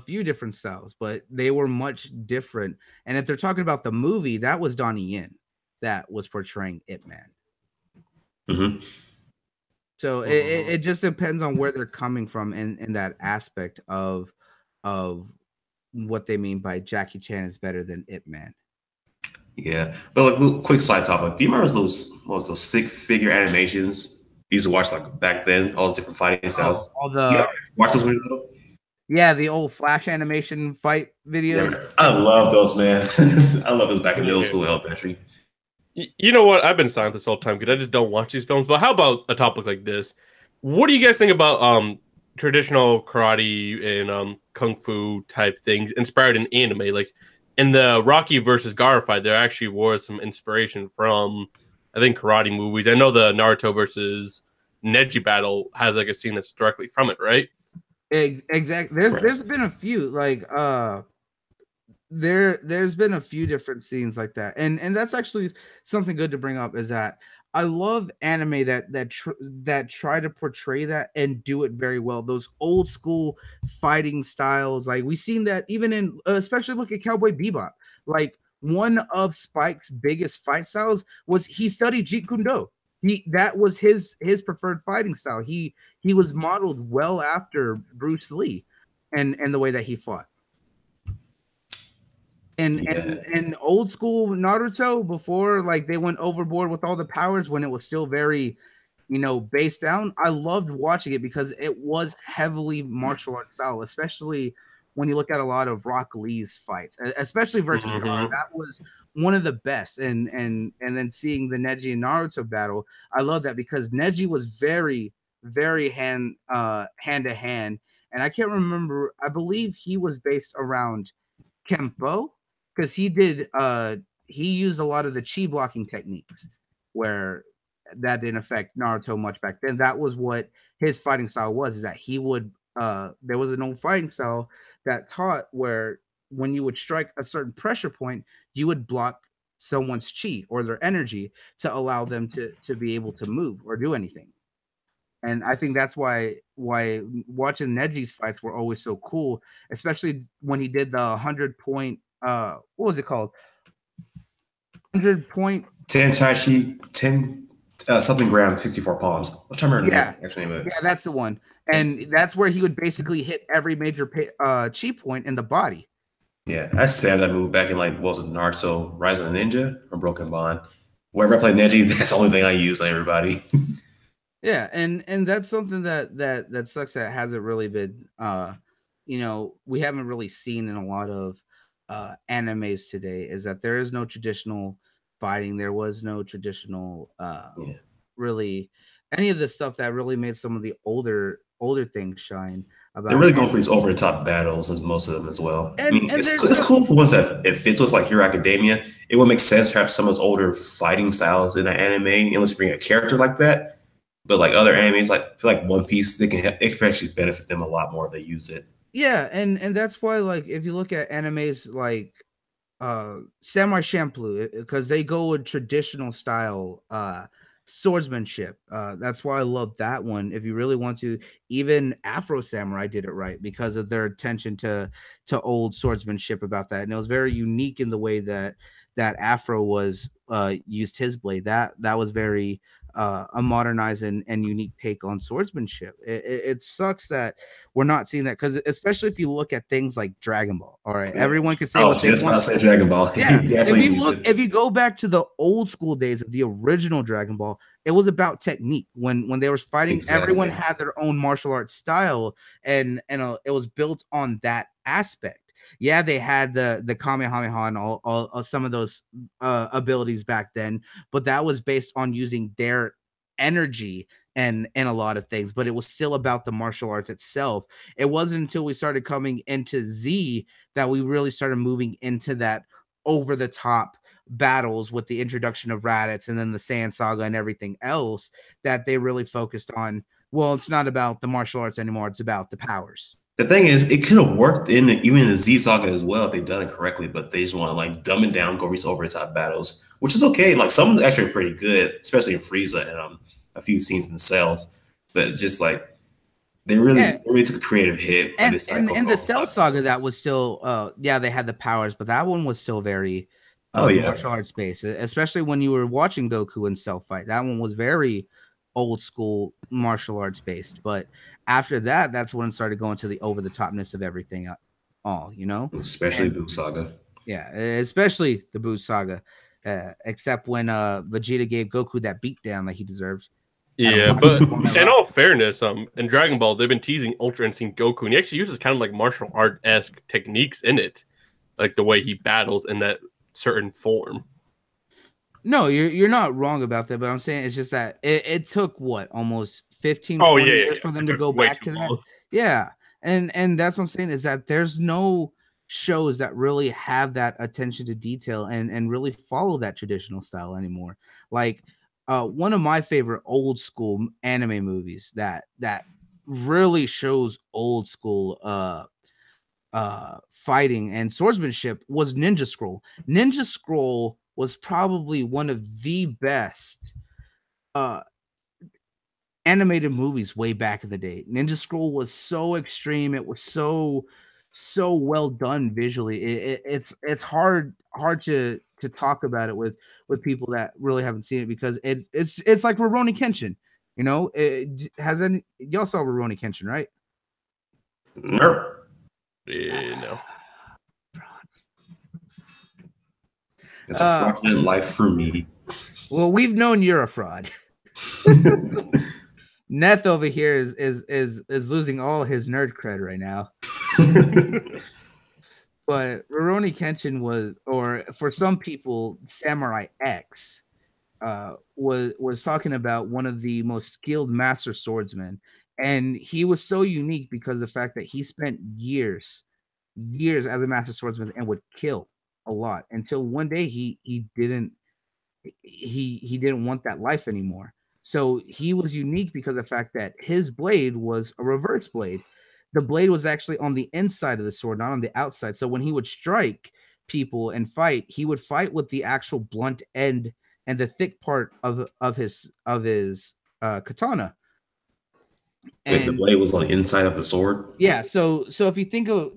S1: few different styles, but they were much different. And if they're talking about the movie, that was Donnie Yen that was portraying Ip Man.
S2: Mm-hmm.
S1: So it just depends on where they're coming from in that aspect of what they mean by Jackie Chan is better than Ip Man.
S2: Yeah, but like quick side topic. Do you remember those stick figure animations you used to watch like back then? All the different fighting styles. Watch those when you were little?
S1: Yeah, the old Flash animation fight videos.
S2: Yeah, I love those, man. I love those back in middle school and elementary.
S3: You know what? I've been silent this whole time because I just don't watch these films. But how about a topic like this? What do you guys think about traditional karate and kung fu type things inspired in anime? Like in the Rocky versus Gaara fight, there actually was some inspiration from, I think, karate movies. I know the Naruto versus Neji battle has like a scene that's directly from it, right?
S1: Exactly. There's been a few like there's been a few different scenes like that, and that's actually something good to bring up. Is that I love anime that try to portray that and do it very well. Those old school fighting styles, like we've seen that even in especially look at Cowboy Bebop. Like one of Spike's biggest fight styles was he studied Jeet Kune Do. That was his preferred fighting style. He was modeled well after Bruce Lee and the way that he fought. and old school Naruto, before like they went overboard with all the powers, when it was still very, based down, I loved watching it because it was heavily martial arts style, especially when you look at a lot of Rock Lee's fights, especially versus Gaara. That was one of the best. And then seeing the Neji and Naruto battle, I love that because Neji was very, very hand to hand. And I can't remember, I believe he was based around Kempo, because he used a lot of the chi blocking techniques, where that didn't affect Naruto much back then. That was what his fighting style was, is that he would there was an old fighting style that taught where when you would strike a certain pressure point, you would block someone's chi or their energy to allow them to be able to move or do anything. And I think that's why watching Neji's fights were always so cool, especially when he did the 100-point what was it called? 100-point
S2: 10 Taichi 10 something gram 64 palms. What time are actually?
S1: Yeah, that's the one. And that's where he would basically hit every major chi point in the body.
S2: Yeah, I spammed that move back in like what was it, Naruto, Rise of the Ninja, or Broken Bond. Wherever I play Neji, that's the only thing I use on everybody.
S1: Yeah, and that's something that sucks that hasn't really been we haven't really seen in a lot of animes today, is that there is no traditional fighting. There was no traditional really any of the stuff that really made some of the older things shine.
S2: They're really going for these over the top battles, as most of them as well. I mean, it's cool for ones that it fits with, like Hero Academia. It would make sense to have some of those older fighting styles in an anime, unless you bring a character like that. But like other animes, like I feel like One Piece, it can actually benefit them a lot more if they use it.
S1: Yeah, and that's why, like, if you look at animes like Samurai Champloo, because they go with traditional style swordsmanship. That's why I love that one. If you really want to, even Afro Samurai did it right because of their attention to old swordsmanship about that, and it was very unique in the way that Afro was used his blade. That was very a modernized and unique take on swordsmanship. It sucks that we're not seeing that, because especially if you look at things like Dragon Ball. All right, everyone can say what they want.
S2: I say Dragon Ball.
S1: Yeah, if you go back to the old school days of the original Dragon Ball, it was about technique. When they were fighting, everyone had their own martial arts style, and it was built on that aspect. Yeah, they had the Kamehameha and all some of those abilities back then, but that was based on using their energy and a lot of things, but it was still about the martial arts itself. It wasn't until we started coming into Z that we really started moving into that over the top battles with the introduction of Raditz and then the Saiyan Saga and everything else, that they really focused on, well, it's not about the martial arts anymore, it's about the powers.
S2: The thing is, it could have worked even in the Z Saga as well if they'd done it correctly, but they just want to like dumb it down, go reach over the top battles, which is okay. Like some actually pretty good, especially in Frieza and a few scenes in the cells. But just like they really took a creative hit.
S1: And the Cell Saga, that was still they had the powers, but that one was still very martial arts based, especially when you were watching Goku and Cell fight. That one was very old school martial arts based, but after that, that's when it started going to the over the topness of everything
S2: especially Buu Saga.
S1: Yeah, especially the Buu Saga, except when Vegeta gave Goku that beatdown that he deserved.
S3: Yeah, but in all fairness, in Dragon Ball, they've been teasing Ultra Instinct Goku, and he actually uses kind of like martial art-esque techniques in it, like the way he battles in that certain form.
S1: No, you're not wrong about that, but I'm saying it's just that it took almost 15 years for them to go back to that. Yeah. And that's what I'm saying, is that there's no shows that really have that attention to detail and really follow that traditional style anymore. Like one of my favorite old school anime movies that really shows old school fighting and swordsmanship was Ninja Scroll. Ninja Scroll was probably one of the best animated movies way back in the day. Ninja Scroll was so extreme. It was so well done visually. It's hard to talk about it with people that really haven't seen it, because it's like Rurouni Kenshin. Y'all saw Rurouni Kenshin, right?
S2: No.
S3: Yeah, no.
S2: It's a fraudulent life for me.
S1: Well, we've known you're a fraud. Neth over here is losing all his nerd cred right now. But Rurouni Kenshin was, or for some people, Samurai X was talking about one of the most skilled master swordsmen, and he was so unique because of the fact that he spent years as a master swordsman and would kill a lot until one day he didn't want that life anymore. So he was unique because of the fact that his blade was a reverse blade. The blade was actually on the inside of the sword, not on the outside. So when he would strike people and fight, he would fight with the actual blunt end and the thick part of his katana.
S2: And the blade was on the inside of the sword.
S1: Yeah. So if you think of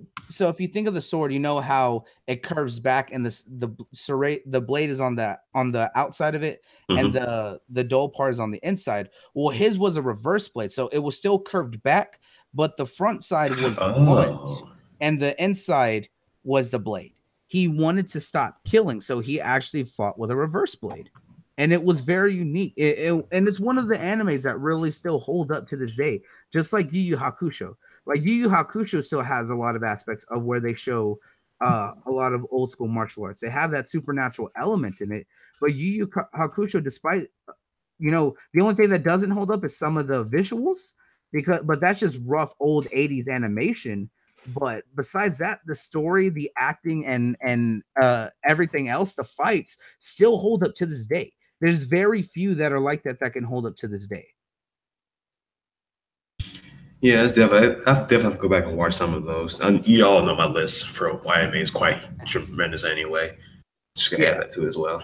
S1: the sword, you know how it curves back, and the blade is on the outside of it, and the dull part is on the inside. Well, his was a reverse blade, so it was still curved back, but the front side was blunt, and the inside was the blade. He wanted to stop killing, so he actually fought with a reverse blade. And it was very unique. And it's one of the animes that really still hold up to this day, just like Yu Yu Hakusho. Like Yu Yu Hakusho still has a lot of aspects of where they show a lot of old school martial arts. They have that supernatural element in it. But Yu Yu Hakusho, despite, the only thing that doesn't hold up is some of the visuals, but that's just rough old 80s animation. But besides that, the story, the acting, and everything else, the fights still hold up to this day. There's very few that are like that can hold up to this day.
S2: Yeah, it's definitely. I definitely have to go back and watch some of those. And you all know my list for YMA is quite tremendous anyway. Just gonna add that to it as well.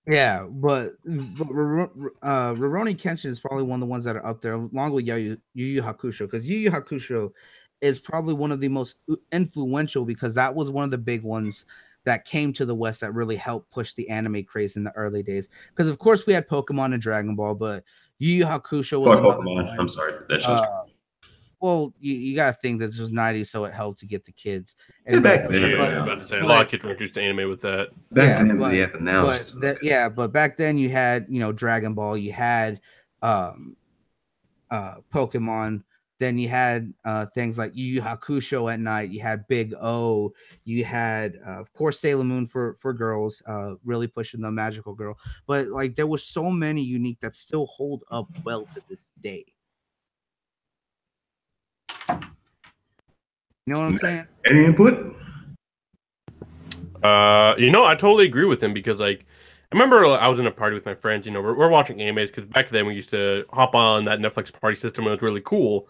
S1: Yeah, but Rurouni Kenshin is probably one of the ones that are up there, along with Yu Yu Hakusho, because Yu Yu Hakusho is probably one of the most influential, because that was one of the big ones that came to the West that really helped push the anime craze in the early days. Because of course we had Pokemon and Dragon Ball, but Yu Yu Hakusho was
S2: Pokemon. I'm sorry,
S1: well, you got to think that this was 90s, so it helped to get the kids.
S3: And back then, a lot of kids were introduced to anime with that.
S1: But back then you had, Dragon Ball, you had Pokemon, then you had things like Yu Yu Hakusho at night, you had Big O, you had of course Sailor Moon for girls, really pushing the magical girl. But like there was so many unique that still hold up well to this day. You know what I'm saying?
S2: Any input?
S3: I totally agree with him, because like I remember I was in a party with my friends. We're watching animes, because back then we used to hop on that Netflix party system, and it was really cool.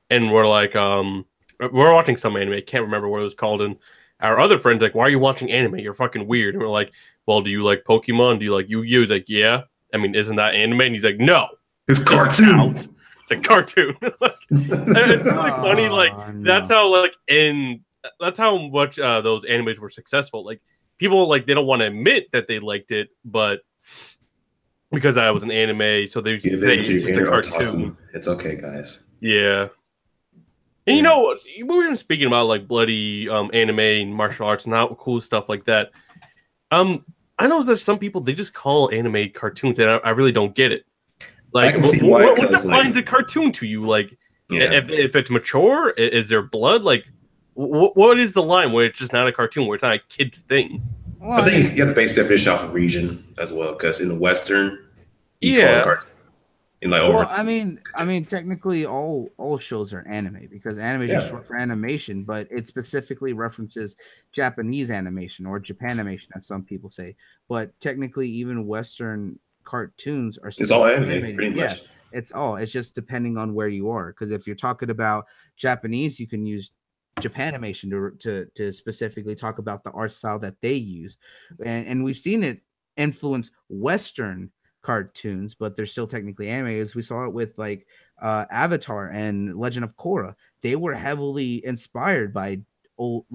S3: And we're like, we're watching some anime. I can't remember what it was called. And our other friends like, "Why are you watching anime? You're fucking weird." And we're like, "Well, do you like Pokemon? Do you like Yu-Gi-Oh?" He's like, "Yeah." I mean, isn't that anime? And he's like, "No,
S2: it's cartoon.
S3: It's a cartoon." It's really funny. Like that's how that's how much those animes were successful. Like people they don't want to admit that they liked it, but because that was an anime, so they say it's just a cartoon.
S2: It's okay, guys.
S3: Yeah. And we were speaking about like bloody anime and martial arts and how cool stuff like that. I know that some people, they just call anime cartoons, and I really don't get it. Like, what defines a cartoon to you? Like, if it's mature, is there blood? Like, what is the line where it's just not a cartoon, where it's not a kid's thing?
S2: Well, I think you have the base definition off of region as well, because in the Western, you call it cartoon.
S1: I mean, technically, all shows are anime, because anime is short for animation, but it specifically references Japanese animation or Japanimation, as some people say. But technically, even Western cartoons are
S2: it's all anime, pretty much.
S1: It's just depending on where you are. Because if you're talking about Japanese, you can use Japanimation to specifically talk about the art style that they use, and we've seen it influence Western cartoons, but they're still technically anime. As we saw it with like Avatar and Legend of Korra, they were heavily inspired by old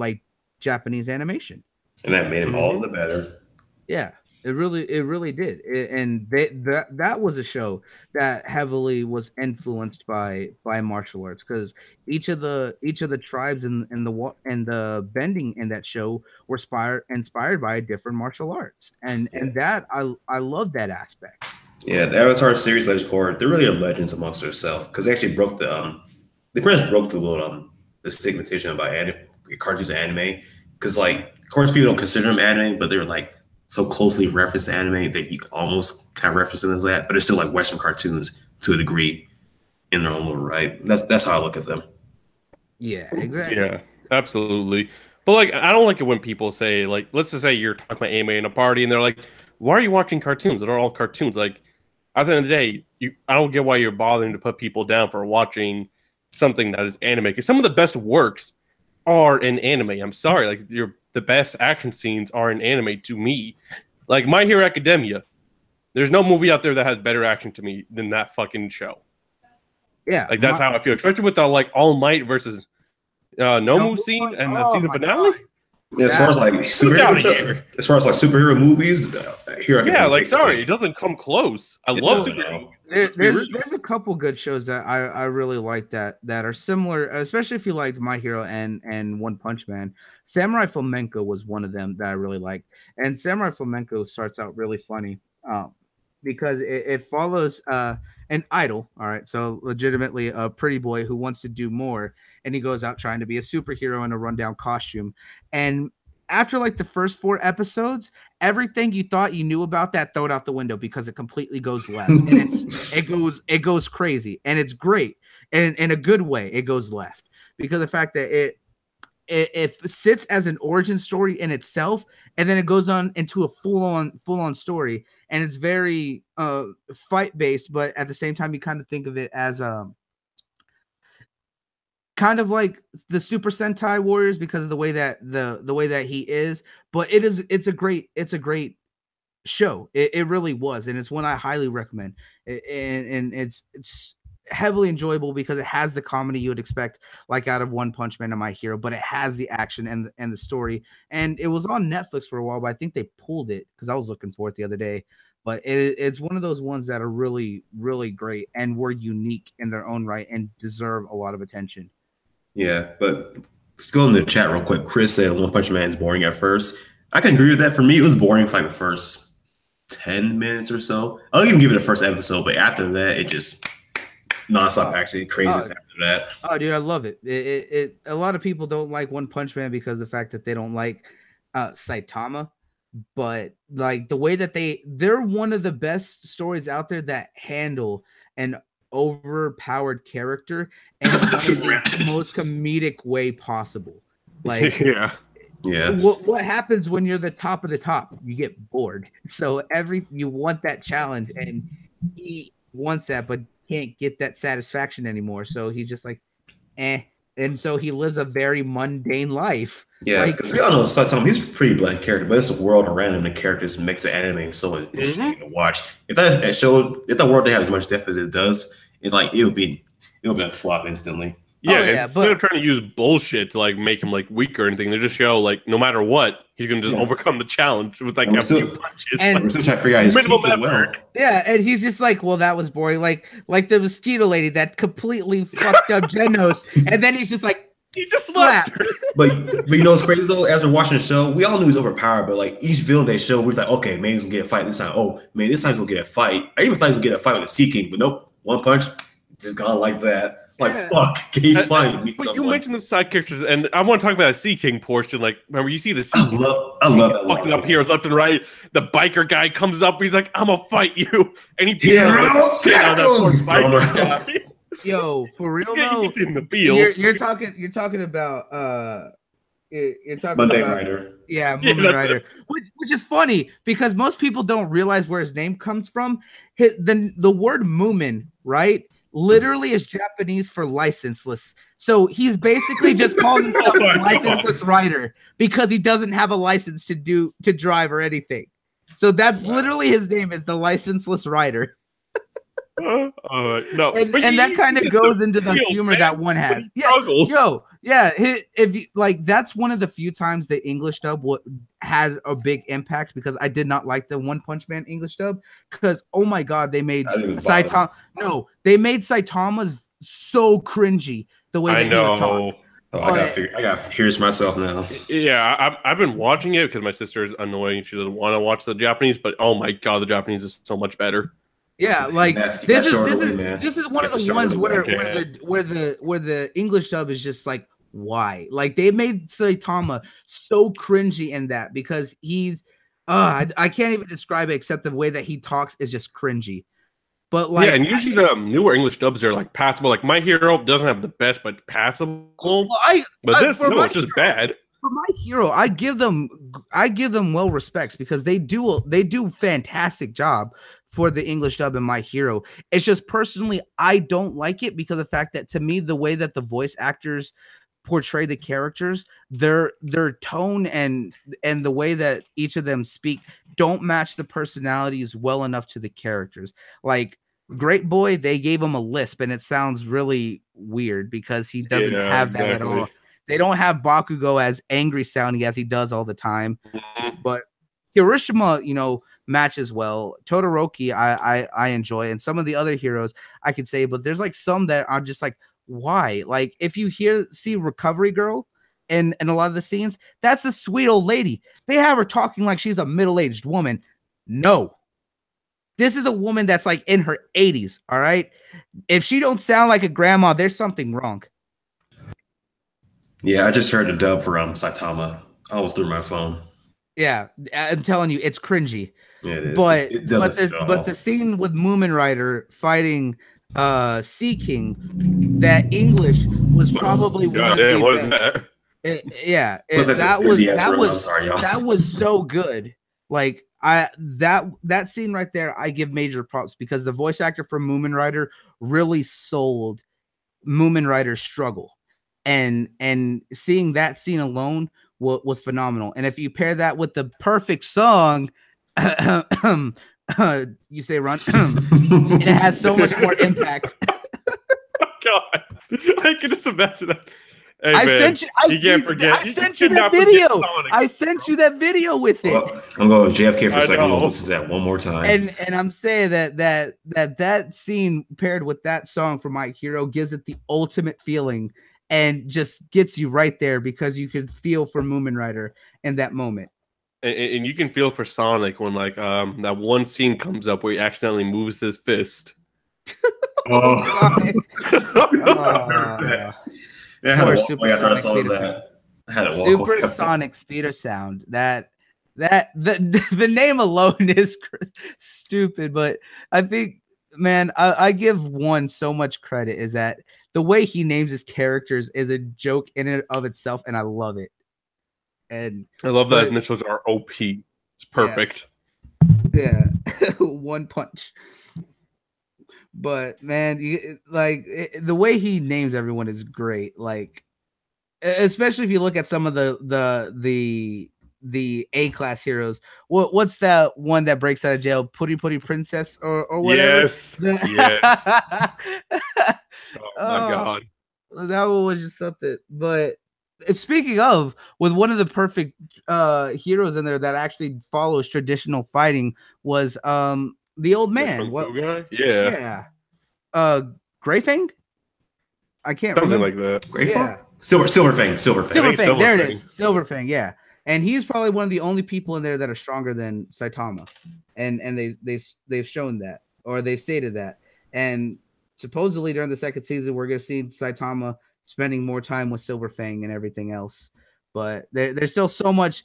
S1: Japanese animation,
S2: and that made them all the better.
S1: Yeah. It really did, and that was a show that heavily was influenced by martial arts because each of the tribes and the bending in that show were inspired by a different martial arts, and that I love that aspect.
S2: Yeah, the Avatar series, Legend Core, they're really legends amongst themselves because they actually broke they pretty much broke the little the stigmatization about cartoons and anime. Because like, of course, people don't consider them anime, but they're like so closely referenced to anime that you can almost kind of reference them as that. But it's still like Western cartoons to a degree in their own little right. That's how I look at them.
S1: Yeah, exactly.
S3: Yeah, absolutely. But like, I don't like it when people say like, let's just say you're talking about anime in a party, and they're like, "Why are you watching cartoons? They're all cartoons." Like, at the end of the day, I don't get why you're bothering to put people down for watching something that is anime. Because some of the best works are in anime. I'm sorry, like the best action scenes are in anime to me. Like My Hero Academia, there's no movie out there that has better action to me than that fucking show.
S1: Yeah,
S3: like that's how I feel, especially with the like All Might versus Nomu scene and the season finale.
S2: Yeah, as far as like superhero movies,
S3: like sorry, it doesn't come close. I love superhero.
S1: There's a couple good shows that I really like that are similar, especially if you liked My Hero and One Punch Man. Samurai Flamenco was one of them that I really liked, and Samurai Flamenco starts out really funny because it follows an idol. All right, so legitimately a pretty boy who wants to do more, and he goes out trying to be a superhero in a rundown costume. And after like the first 4 episodes, everything you thought you knew about that, throw it out the window because it completely goes left, and it goes crazy, and it's great, and in a good way. It goes left because the fact that it sits as an origin story in itself, and then it goes on into a full on story, and it's very fight based, but at the same time you kind of think of it as kind of like the Super Sentai Warriors because of the way that the way that he is, but it's a great show. It really was, and it's one I highly recommend. And it's heavily enjoyable because it has the comedy you would expect like out of One Punch Man and My Hero, but it has the action and the story. And it was on Netflix for a while, but I think they pulled it because I was looking for it the other day. But it's one of those ones that are really, really great and were unique in their own right and deserve a lot of attention.
S2: Yeah, but let's go in the chat real quick. Chris said One Punch Man is boring at first. I can agree with that. For me, it was boring for like the first 10 minutes or so. I'll even give it the first episode, but after that, it just nonstop actually craziness after that.
S1: Oh, dude, I love it. It a lot of people don't like One Punch Man because of the fact that they don't like Saitama, but like the way that they're one of the best stories out there that handle an overpowered character and the most comedic way possible. Like
S2: yeah.
S1: What happens when you're the top of the top? You get bored. So you want that challenge, and he wants that, but can't get that satisfaction anymore. So he's just like, and so he lives a very mundane life.
S2: Yeah, because we all know Saitama, he's a pretty bland character, but it's the world around him, the characters mix of anime is so interesting to watch. If that world didn't have as much depth as it does, it would be a flop instantly.
S3: Yeah, instead of trying to use bullshit to like make him like weak or anything, they just show like no matter what, he's gonna just overcome the challenge with like a few punches.
S2: And we're still trying to figure out his minimum effort.
S1: Yeah, and he's just like, well, that was boring. Like the mosquito lady that completely fucked up Genos, and then he's just like,
S3: he just slapped her.
S2: But you know what's crazy though? As we're watching the show, we all knew he was overpowered, but like each villain they show, we're like, okay, man, he's gonna get a fight this time. Oh man, this time he's gonna get a fight. I even thought he was gonna get a fight with the Sea King, but nope, one punch, just gone like that. Like, fuck, can you fight me?
S3: But you mentioned the side characters, and I want to talk about the Sea King portion. Like, remember, you see the Sea King
S2: I love that
S3: fucking up here left and right. The biker guy comes up, he's like, I'm gonna fight you. And he beats that biker guy.
S1: Yo, for real though,
S3: in the fields.
S1: You're talking about you're talking
S2: Monday
S1: about
S2: Rider.
S1: Yeah, Monday Rider. Which is funny because most people don't realize where his name comes from. The word Moomin, right? Literally is Japanese for licenseless. So he's basically just calling himself a licenseless rider because he doesn't have a license to drive or anything. So that's literally his name, is the licenseless rider.
S3: No,
S1: and that kind of goes into the humor that one has. Yeah, yo, Yeah, if you like, that's one of the few times the English dub had a big impact because I did not like the One Punch Man English dub because oh my god, they made Saitama. No, they made Saitama's so cringy the way that he would talk.
S2: Oh, I got to hear this myself now.
S3: Yeah, I've been watching it because my sister is annoying. She doesn't want to watch the Japanese, but oh my god, the Japanese is so much better.
S1: Yeah, like this is one of the ones where the English dub is just like why? Like they made Saitama so cringy in that because he's I can't even describe it except the way that he talks is just cringy. But like
S3: yeah, and usually the newer English dubs are like passable. Like My Hero doesn't have the best, but passable.
S1: Well,
S3: it's just bad.
S1: For My Hero, I give them well respects because they do fantastic job for the English dub in My Hero. It's just personally I don't like it because of the fact that to me the way that the voice actors portray the characters, their tone and the way that each of them speak don't match the personalities well enough to the characters. Like Great Boy, they gave him a lisp and it sounds really weird because he doesn't have that at all. They don't have Bakugo as angry sounding as he does all the time. But Kirishima, matches well. Todoroki, I enjoy, and some of the other heroes I could say, but there's like some that are just like, why? Like if you see Recovery Girl in a lot of the scenes, that's a sweet old lady. They have her talking like she's a middle-aged woman. No. This is a woman that's like in her 80s, all right? If she don't sound like a grandma, there's something wrong.
S2: Yeah, I just heard the dub for Saitama. I was through my phone.
S1: Yeah, I'm telling you, it's cringy.
S2: Yeah, it is.
S1: But the scene with Moomin Rider fighting Sea King, that English was probably one of the best. That was so good. Like that scene right there, I give major props because the voice actor for Moomin Rider really sold Moomin Rider's struggle, and seeing that scene alone was phenomenal. And if you pair that with the perfect song, you say run, it has so much more impact.
S3: God, I can just imagine that. Hey,
S1: I sent you that video. I sent you that video with it.
S2: Well, I'm going to JFK for a second. We'll listen to that one more time.
S1: And I'm saying that scene paired with that song for My Hero gives it the ultimate feeling and just gets you right there because you can feel for Moomin Rider in that moment.
S3: And you can feel for Sonic when like that one scene comes up where he accidentally moves his fist.
S1: Supersonic speeder sound. That the name alone is stupid, but I think, man, I give one so much credit is that the way he names his characters is a joke in and of itself, and I love it. And
S3: I love that his initials are OP. It's perfect.
S1: Yeah. One punch. But man, the way he names everyone is great. Like, especially if you look at some of the A-class heroes. What's that one that breaks out of jail? Putty Princess or whatever.
S3: Yes. Yes. Oh my god.
S1: That one was just something. But speaking of, with one of the perfect heroes in there that actually follows traditional fighting was the old man. What
S3: guy? Yeah.
S1: Greyfang? I can't
S3: something
S1: remember.
S3: like that.
S2: Greyfang? Yeah. Silverfang.
S1: Silverfang. There it is. Silverfang, yeah. And he's probably one of the only people in there that are stronger than Saitama. And they've shown that, or they've stated that. And supposedly during the second season, we're gonna see Saitama spending more time with Silverfang and everything else. But there's still so much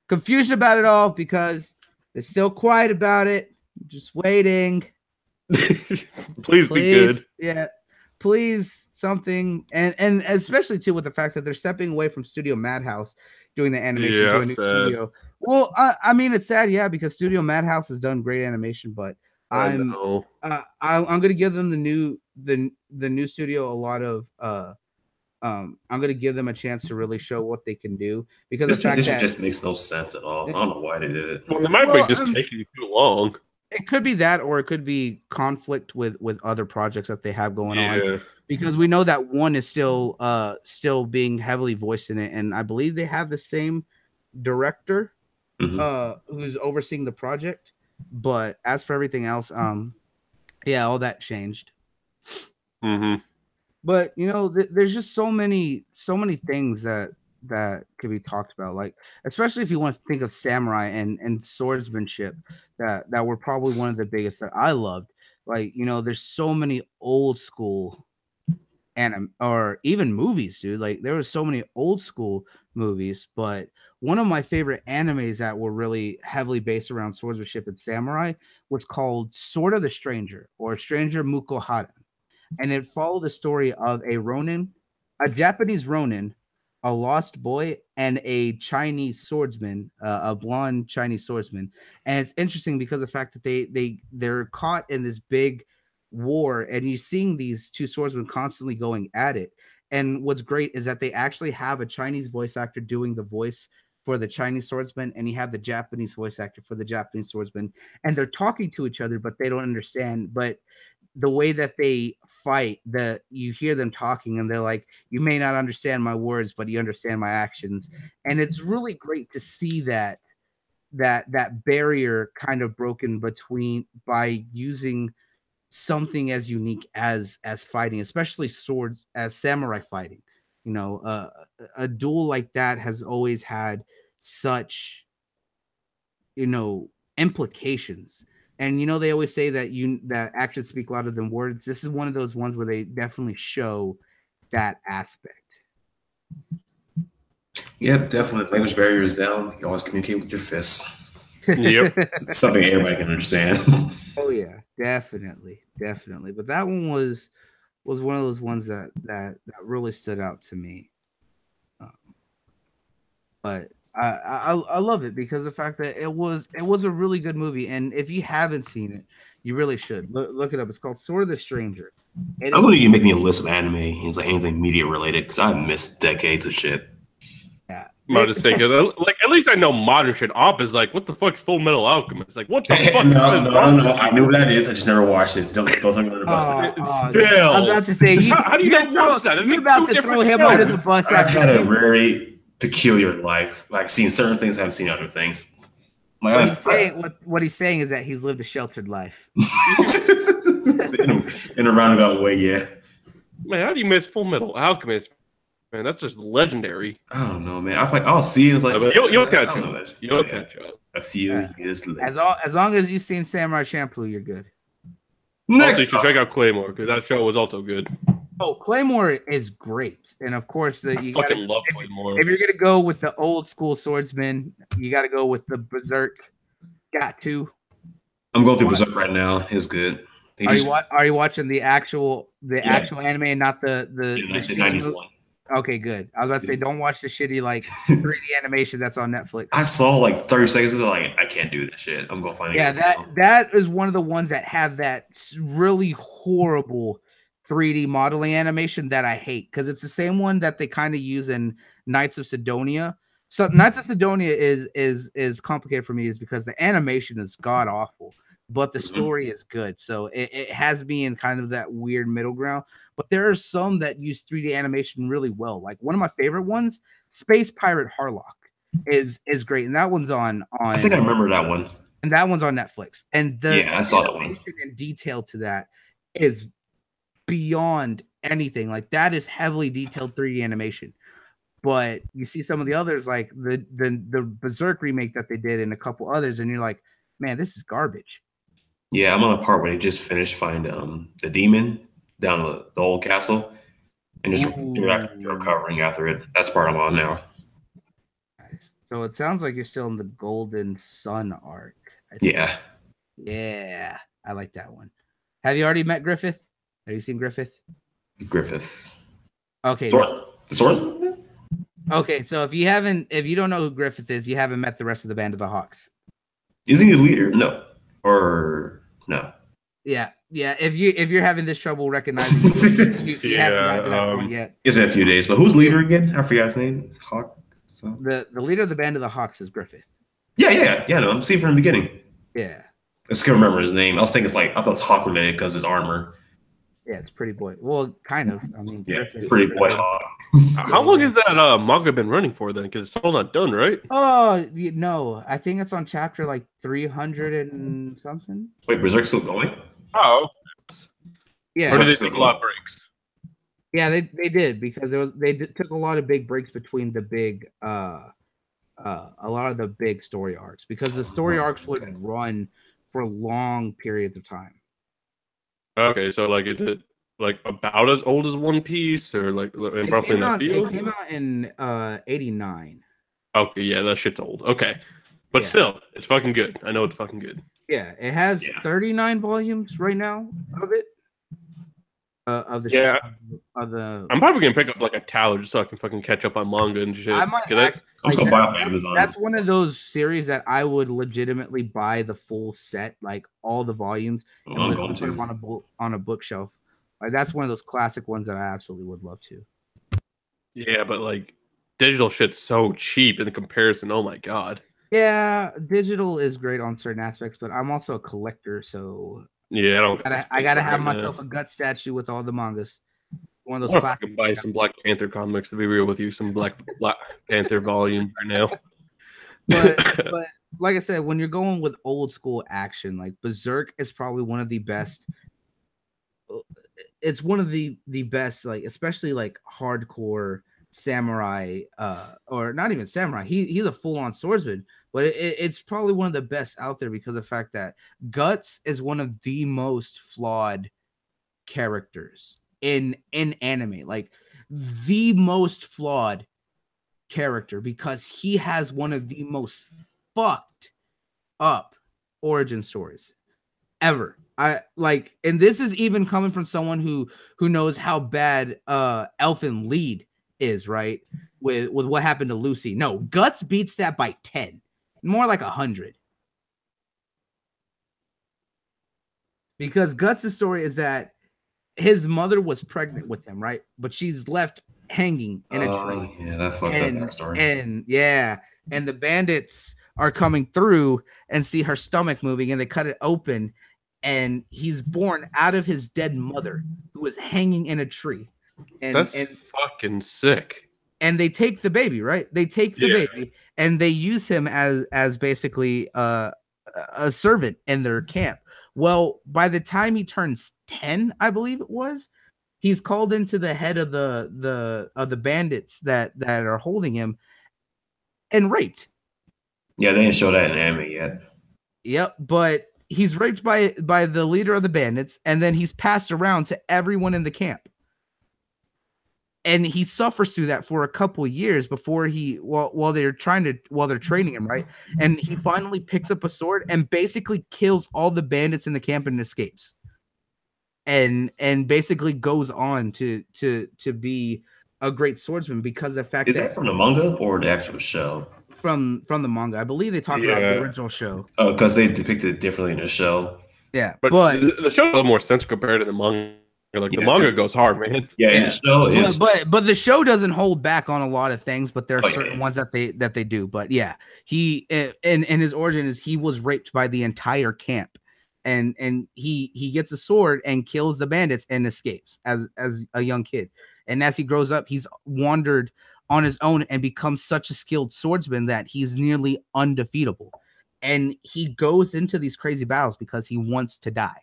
S1: confusion about it all because they're still quiet about it. Just waiting.
S3: Please be good.
S1: Yeah. Please something. And especially too with the fact that they're stepping away from Studio Madhouse doing the animation to a new studio. Well, I mean it's sad, yeah, because Studio Madhouse has done great animation, but I'm gonna give them the new studio a lot of I'm gonna give them a chance to really show what they can do because
S2: this transition just makes no sense at all. I don't know why they did it.
S3: Well, they might be just taking too long.
S1: it could be that, or it could be conflict with other projects that they have going on, because we know that one is still being heavily voiced in it, and I believe they have the same director who's overseeing the project. But as for everything else, yeah, all that changed. But you know, there's just so many things that could be talked about, like especially if you want to think of samurai and swordsmanship, that were probably one of the biggest that I loved. Like, you know, there's so many old school anime or even movies, dude. Like there were so many old school movies, but one of my favorite animes that were really heavily based around swordsmanship and samurai was called Sword of the Stranger, or Stranger Mukohara, and it followed the story of a Ronin, a Japanese Ronin, a lost boy, and a Chinese swordsman, a blonde Chinese swordsman. And it's interesting because of the fact that they're caught in this big war, and you're seeing these two swordsmen constantly going at it. And what's great is that they actually have a Chinese voice actor doing the voice for the Chinese swordsman, and you have the Japanese voice actor for the Japanese swordsman, and they're talking to each other, but they don't understand. But the way that they fight, that you hear them talking and they're like, you may not understand my words, but you understand my actions. And it's really great to see that barrier kind of broken by using something as unique as fighting, especially swords, as samurai fighting. You know, a duel like that has always had such, you know, implications. And you know, they always say that actions speak louder than words. This is one of those ones where they definitely show that aspect.
S2: Yeah, definitely. Language barrier is down. You always communicate with your fists.
S3: Yep.
S2: It's something everybody can understand.
S1: Oh yeah, definitely. But that one was one of those ones that really stood out to me. But I love it because the fact that it was a really good movie, and if you haven't seen it, you really should look it up. It's called Sword of the Stranger.
S2: I'm gonna need to make me a list of anime and like anything media related, because I've missed decades of shit.
S1: Yeah,
S3: I'm about to say, because like at least I know modern shit. Op is like, what the fuck's Full Metal Alchemist? Like, what the fuck?
S2: No. I knew what that is. I just never watched it. Don't throw me under the bus.
S3: Still,
S1: I was about to say,
S3: how do you not watch that?
S1: You're about to throw him under the bus.
S2: I've had a very peculiar life. Like, seeing certain things, I haven't seen other things. Like,
S1: what he's saying is that he's lived a sheltered life.
S2: in a roundabout way, yeah.
S3: Man, how do you miss Full Metal Alchemist? Man, that's just legendary.
S2: I don't know, man. I feel like I'll see it. It's like
S3: you'll catch up. You'll catch up.
S2: A few years later.
S1: As long as you've seen Samurai Champloo, you're good.
S3: Next, also, you should check out Claymore, because that show was also good.
S1: Oh, Claymore is great, and of course,
S3: I fucking love Claymore.
S1: If you're gonna go with the old school swordsman, you got to go with the Berserk. Got to.
S2: I'm going through Berserk right now. It's good.
S1: Are you watching the actual anime and not the
S2: 90s one?
S1: Okay, good. I was about to say, don't watch the shitty like 3D animation that's on Netflix.
S2: I saw like 30 seconds of it, like, I can't do that shit. I'm gonna find it.
S1: Yeah, that is one of the ones that have that really horrible 3D modeling animation that I hate, because it's the same one that they kind of use in Knights of Sidonia. So Knights of Sidonia is complicated for me, is because the animation is god awful, but the story is good. So it has me in kind of that weird middle ground. But there are some that use 3D animation really well. Like one of my favorite ones, Space Pirate Harlock, is great, and that one's on.
S2: I think I remember that one.
S1: And that one's on Netflix. And
S2: I saw that one.
S1: And detail to that is beyond anything. Like, that is heavily detailed 3D animation. But you see some of the others, like the Berserk remake that they did, and a couple others, and you're like, man, this is garbage.
S2: Yeah, I'm on a part where they just finished finding the demon down the old castle, and just you're recovering after it. That's the part I'm on now.
S1: Nice. So it sounds like you're still in the Golden Sun arc.
S2: Yeah.
S1: Yeah, I like that one. Have you already met Griffith? Have you seen Griffith?
S2: Griffith.
S1: Okay.
S2: The sword?
S1: Okay, so if you don't know who Griffith is, you haven't met the rest of the Band of the Hawks.
S2: Isn't he the leader? No. Or no.
S1: Yeah. If you're having this trouble recognizing, you haven't got to that point yet.
S2: It's been a few days, but who's leader again? I forgot his name. Hawk. So.
S1: The leader of the Band of the Hawks is Griffith.
S2: Yeah. No, I'm seeing from the beginning.
S1: Yeah.
S2: I just can't remember his name. I was thinking I thought it's Hawk related because his armor.
S1: Yeah, it's Pretty Boy. Well, kind of. I mean,
S2: Yeah,
S1: Griffith.
S2: Pretty Boy Hawk.
S3: How long has that manga been running for then? Because it's still not done, right?
S1: Oh no, I think it's on chapter like 300 and something.
S2: Wait, Berserk's still going?
S3: Oh,
S1: Yeah.
S3: or did they take a lot of breaks?
S1: Yeah, they did because took a lot of big breaks between the big a lot of the big story arcs because the story arcs would run for long periods of time.
S3: Okay, so like is it like about as old as One Piece or like roughly in that field?
S1: It came out in 89.
S3: Okay, yeah, that shit's old. Okay. But still, it's fucking good. I know it's fucking good.
S1: Yeah, it has 39 volumes right now of it. Of the show, of the.
S3: I'm probably gonna pick up like a Tower just so I can fucking catch up on manga and shit.
S1: I'm
S2: gonna buy off Amazon.
S1: That's one of those series that I would legitimately buy the full set, like all the volumes, and put them on a bookshelf. Like that's one of those classic ones that I absolutely would love to.
S3: Yeah, but like digital shit's so cheap in the comparison. Oh my god.
S1: Yeah, digital is great on certain aspects, but I'm also a collector, so
S3: yeah,
S1: I gotta have myself a gut statue with all the mangas. One of those
S3: classic. I can buy some Black Panther comics to be real with you, some Black Panther volume right now.
S1: But like I said, when you're going with old school action, like Berserk is probably one of the best. It's one of the best, like especially like hardcore samurai, or not even samurai. He's a full on swordsman, but it's probably one of the best out there because of the fact that Guts is one of the most flawed characters in anime, like the most flawed character because he has one of the most fucked up origin stories ever. I like, and this is even coming from someone who knows how bad Elfin Lied is, right? With what happened to Lucy. No, Guts beats that by 10, more like 100. Because Guts' story is that his mother was pregnant with him, right? But she's left hanging in a tree.
S2: Yeah, that fucked up that story.
S1: And the bandits are coming through and see her stomach moving, and they cut it open, and he's born out of his dead mother who was hanging in a tree. And
S3: that's fucking sick.
S1: And they take the baby, right? They take the baby and they use him as basically a servant in their camp. Well, by the time he turns 10, I believe it was, he's called into the head of the bandits that are holding him and raped.
S2: Yeah, they didn't show that in anime yet.
S1: Yep, but he's raped by the leader of the bandits, and then he's passed around to everyone in the camp. And he suffers through that for a couple of years before while they're training him, right? And he finally picks up a sword and basically kills all the bandits in the camp and escapes. And basically goes on to be a great swordsman because of the fact
S2: that from the manga or the actual show?
S1: From the manga. I believe they talk about the original show.
S2: Oh, because they depicted it differently in the show.
S1: Yeah,
S3: but the show has a little more sense compared to the manga. Like the manga goes hard, man.
S2: Yeah, the show is.
S1: But the show doesn't hold back on a lot of things, but there are certain ones that they do. But yeah, he in his origin is he was raped by the entire camp, and he gets a sword and kills the bandits and escapes as a young kid. And as he grows up, he's wandered on his own and becomes such a skilled swordsman that he's nearly undefeatable. And he goes into these crazy battles because he wants to die.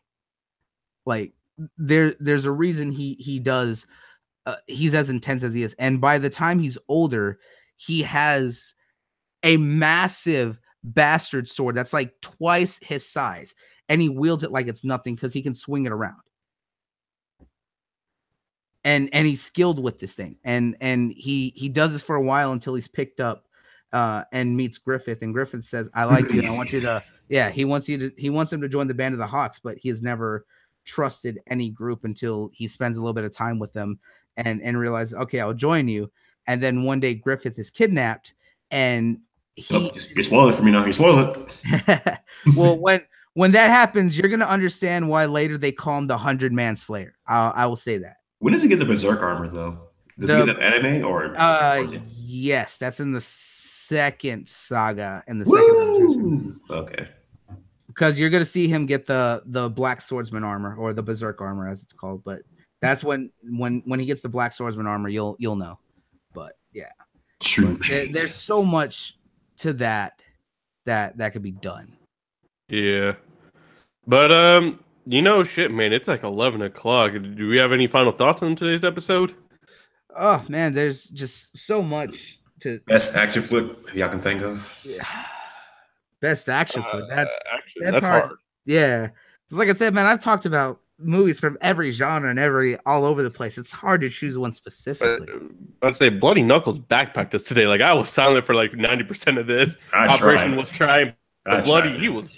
S1: Like there's a reason he does. He's as intense as he is. And by the time he's older, he has a massive bastard sword that's like twice his size. And he wields it like it's nothing because he can swing it around. And he's skilled with this thing. And he does this for a while until he's picked up and meets Griffith. And Griffith says, I like you. I want you to, he wants him to join the Band of the Hawks, but he has never trusted any group until he spends a little bit of time with them and realizes, okay, I'll join you. And then one day Griffith is kidnapped and you're
S2: spoiling for me now. You're spoiling.
S1: Well, when that happens, you're going to understand why later they call him the 100-Man Slayer. I will say that.
S2: When does he get the Berserk armor, though? Does he get an anime or?
S1: Yes, that's in the second saga. In the second version.
S2: Okay.
S1: because you're gonna see him get the black swordsman armor or the berserk armor as it's called. But that's when he gets the black swordsman armor, you'll know. But yeah,
S2: True.
S1: There's so much to that could be done.
S3: Yeah, but shit, man, it's like 11 o'clock. Do we have any final thoughts on today's episode?
S1: Oh man, there's just so much to
S2: best action flick y'all can think of.
S1: Yeah. Best action flick. That's
S3: hard.
S1: Yeah, like I said, man, I've talked about movies from every genre and all over the place. It's hard to choose one specifically.
S3: I'd say Bloody Knuckles backpacked us today. Like I was silent for like 90% of this. Operation was trying. Bloody, he was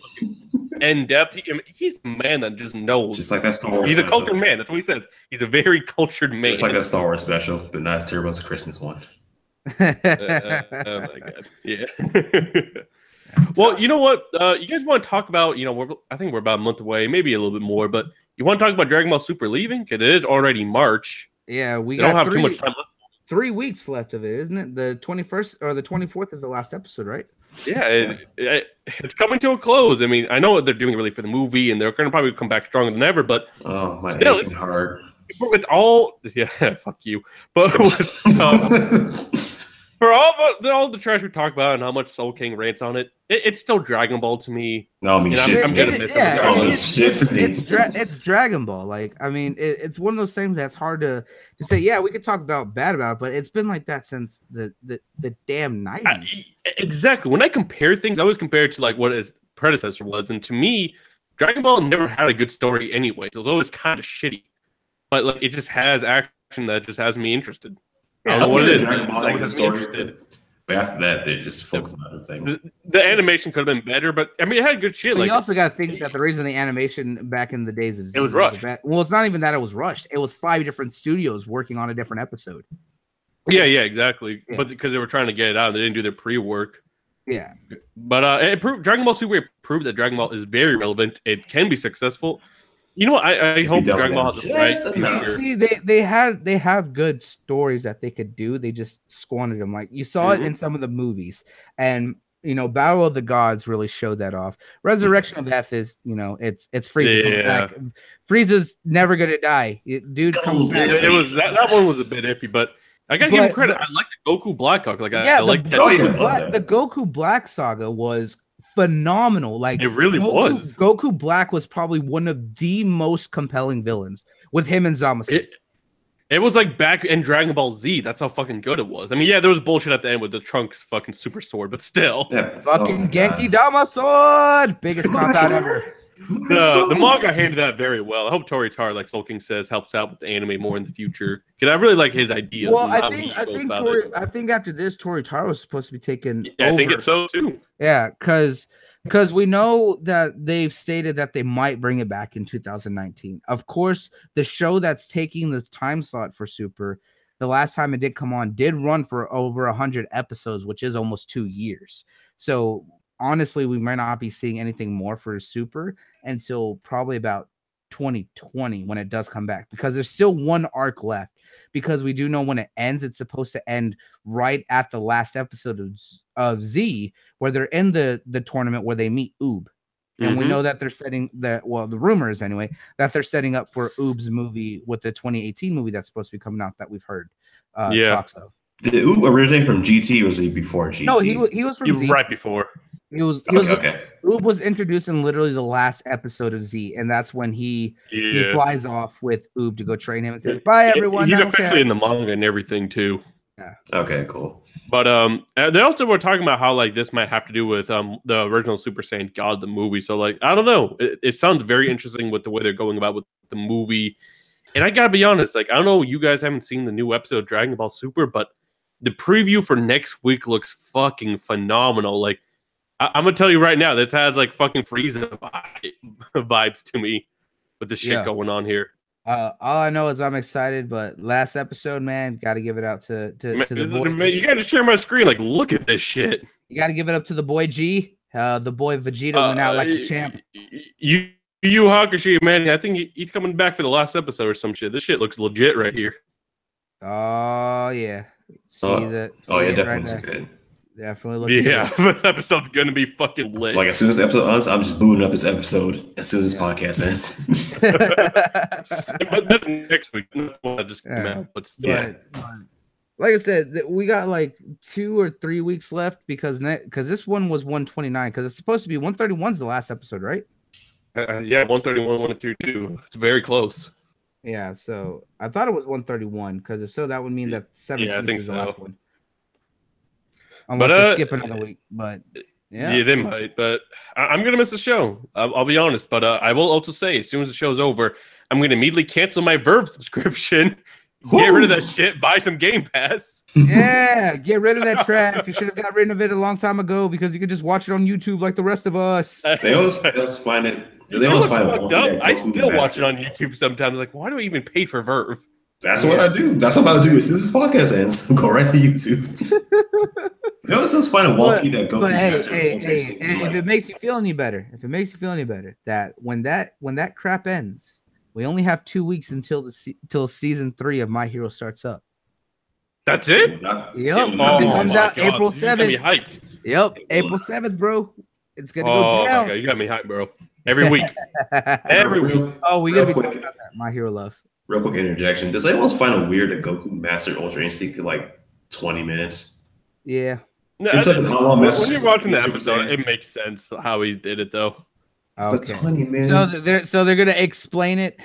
S3: in depth. He's a man that just knows.
S2: Just like that Star Wars.
S3: He's a cultured man. That's what he says. He's a very cultured man.
S2: Just like that Star Wars special, but not as terrible as the Christmas one.
S3: Oh my god. Yeah. Well, you know what? You guys want to talk about? I think we're about a month away, maybe a little bit more. But you want to talk about Dragon Ball Super leaving? Because it is already March.
S1: Yeah, we
S3: don't have too much time left.
S1: 3 weeks left of it, isn't it? The 21st or the 24th is the last episode, right?
S3: Yeah, it's coming to a close. I mean, I know what they're doing really for the movie, and they're going to probably come back stronger than ever. But
S2: my
S3: still,
S2: it's hard.
S3: With all, fuck you. But with, for all the trash we talk about and how much Soul King rants on it, it's still Dragon Ball to me.
S2: No, I mean,
S3: I'm gonna miss
S1: it's Dragon Ball. Like, I mean, it's one of those things that's hard to say. Yeah, we could talk bad about it, but it's been like that since the damn 90s.
S3: Exactly. When I compare things, I always compare it to like what his predecessor was, and to me, Dragon Ball never had a good story anyway. So it was always kind of shitty, but like it just has action that just has me interested.
S2: I don't know what it is. Dragon Ball like the story, but after that, they just focus on other things.
S3: The animation could have been better, but I mean, it had good shit.
S1: But like, you also got to think that the reason the animation back in the days of
S3: it was rushed.
S1: Well, it's not even that it was rushed. It was 5 different studios working on a different episode.
S3: Yeah, exactly. Yeah. But because they were trying to get it out, and they didn't do their pre-work.
S1: Yeah.
S3: But it proved Dragon Ball Super proved that Dragon Ball is very relevant. It can be successful. You know what? I hope Dragon Ball has a bright future.
S1: See, they have good stories that they could do. They just squandered them. Like you saw it in some of the movies, and Battle of the Gods really showed that off. Resurrection of F is it's Frieza coming back. Frieza's never gonna die. Dude comes back.
S3: It was that one was a bit iffy, but I gotta give him credit. I like the Goku Blackhawk. Like I like that.
S1: The Goku Black saga was phenomenal. Like
S3: it really was.
S1: Goku Black was probably one of the most compelling villains with him and Zamasu.
S3: It was like back in Dragon Ball Z. That's how fucking good it was. I mean, yeah, there was bullshit at the end with the Trunks fucking super sword, but still.
S1: Yeah. Fucking Genki Dama sword! Biggest cop out ever.
S3: The manga handled that very well. I hope Toritar, like Soul King says, helps out with the anime more in the future. Because I really like his ideas.
S1: Well, I think after this, Toritar was supposed to be taken over.
S3: I think it's so too.
S1: Yeah, because we know that they've stated that they might bring it back in 2019. Of course, the show that's taking the time slot for Super, the last time it did come on, did run for over 100 episodes, which is almost 2 years. So honestly, we might not be seeing anything more for Super until probably about 2020 when it does come back, because there's still one arc left. Because we do know when it ends, it's supposed to end right at the last episode of Z, where they're in the tournament where they meet Oob. And we know that they're setting the rumor is anyway that they're setting up for Oob's movie with the 2018 movie that's supposed to be coming out that we've heard talks of.
S2: Did Oob originate from GT or was he before GT?
S1: No, he was from Z.
S3: Right before.
S1: Okay. Oob was introduced in literally the last episode of Z, and that's when he flies off with Oob to go train him and says, "Bye, everyone."
S3: He's officially in the manga and everything too.
S1: Yeah.
S2: Okay, cool.
S3: But they also were talking about how like this might have to do with the original Super Saiyan God, the movie. So like I don't know, it sounds very interesting with the way they're going about with the movie. And I gotta be honest, like I don't know, you guys haven't seen the new episode of Dragon Ball Super, but the preview for next week looks fucking phenomenal. Like I'm gonna tell you right now, this has like fucking Frieza vibes to me with the shit going on here.
S1: All I know is I'm excited, but last episode, man, got to give it out to the boy.
S3: Man, you got to share my screen. Like, look at this shit.
S1: You got to give it up to the boy G. The boy Vegeta went out like a champ.
S3: Yu Hakusho, man, I think he's coming back for the last episode or some shit. This shit looks legit right here.
S1: Oh yeah,
S2: definitely looks good.
S1: Definitely looking
S3: Yeah,
S1: forward.
S3: the episode's gonna be fucking lit.
S2: Like as soon as the episode ends, I'm just booting up this episode as soon as this podcast ends.
S3: But that's next week. That's one that just came out. But still.
S2: Yeah.
S1: But like I said, we got like 2 or 3 weeks left because this one was 129 because it's supposed to be 131's the last episode, right?
S3: Yeah, 131, 132. It's very close.
S1: Yeah, so I thought it was 131 because if so, that would mean that 17th is the last one. Unless they skip another week, but yeah,
S3: they might. But I'm gonna miss the show. I'll be honest. But I will also say, as soon as the show's over, I'm gonna immediately cancel my Verve subscription, get rid of that shit, buy some Game Pass.
S1: Yeah, get rid of that trash. You should have got rid of it a long time ago because you could just watch it on YouTube like the rest of us.
S2: They always find it. They always find it.
S3: I still watch it on YouTube sometimes. Like, why do I even pay for Verve?
S2: That's what I do. That's what I'm about to do as soon as this podcast ends. Go right to YouTube. You know, it's find a wonky that Goku.
S1: But hey, if it makes you feel any better, that when that crap ends, we only have 2 weeks until season 3 of My Hero starts up.
S3: That's it?
S1: Yep.
S3: It
S1: comes out April 7th.
S3: You got me hyped.
S1: Yep, April 7th, bro. It's gonna go down.
S3: My God, you got me hyped, bro. Every week. Every week.
S1: Oh, we gotta be talking about that. My Hero Love.
S2: Real quick interjection. Does anyone find it weird that Goku mastered Ultra Instinct in like 20 minutes?
S1: Yeah.
S3: No,
S2: it's like
S3: when you're watching the episode, it makes sense how he did it, though.
S2: Okay. But 20 minutes.
S1: So they're gonna explain it.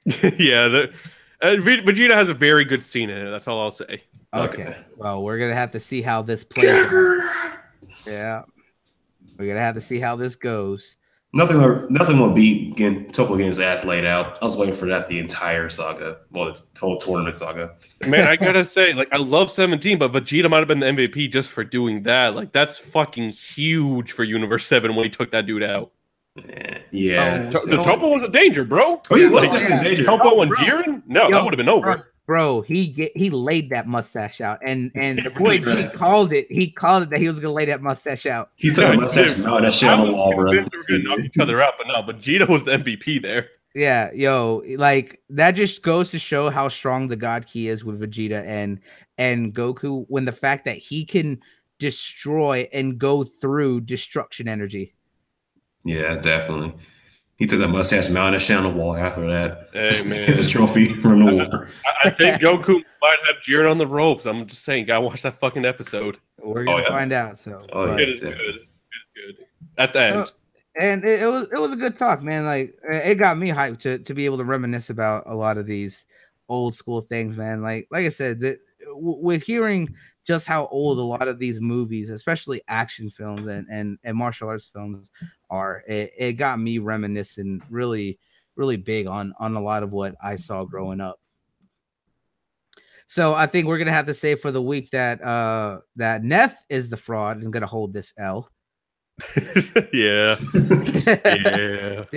S3: Yeah. Vegeta has a very good scene in it. That's all I'll say.
S1: Okay. Well, we're gonna have to see how this plays out. Yeah. We're gonna have to see how this goes.
S2: Nothing will beat Toppo getting his ass laid out. I was waiting for that the entire saga. Well, the whole tournament saga.
S3: Man, I gotta say, like, I love 17, but Vegeta might have been the MVP just for doing that. Like, that's fucking huge for Universe 7 when he took that dude out.
S2: Yeah.
S3: Toppo was a danger, bro.
S2: Oh, he was definitely a danger.
S3: Toppo and Jiren? No, that would have been over.
S1: Bro, he laid that mustache out, and the boy G called it. He called it that he was gonna lay that mustache out.
S2: He took a mustache out. That shit on the wall, bro.
S3: They were gonna knock each other out, but no. But Vegeta was the MVP there.
S1: Yeah, like that just goes to show how strong the God Key is with Vegeta and Goku. When the fact that he can destroy and go through destruction energy.
S2: Yeah, definitely. He took that mustache, mounted that shit on the wall after that.
S3: Hey, man.
S2: It's a trophy from the war.
S3: I think Goku might have Jiren on the ropes. I'm just saying, gotta watch that fucking episode.
S1: We're gonna find out. So
S3: it is good. It's good. At the end.
S1: And it was a good talk, man. Like it got me hyped to be able to reminisce about a lot of these old school things, man. Like I said, with hearing just how old a lot of these movies, especially action films and martial arts films are, it got me reminiscing really, really big on a lot of what I saw growing up. So I think we're gonna have to say for the week that Neth is the fraud and gonna hold this L.
S3: Yeah.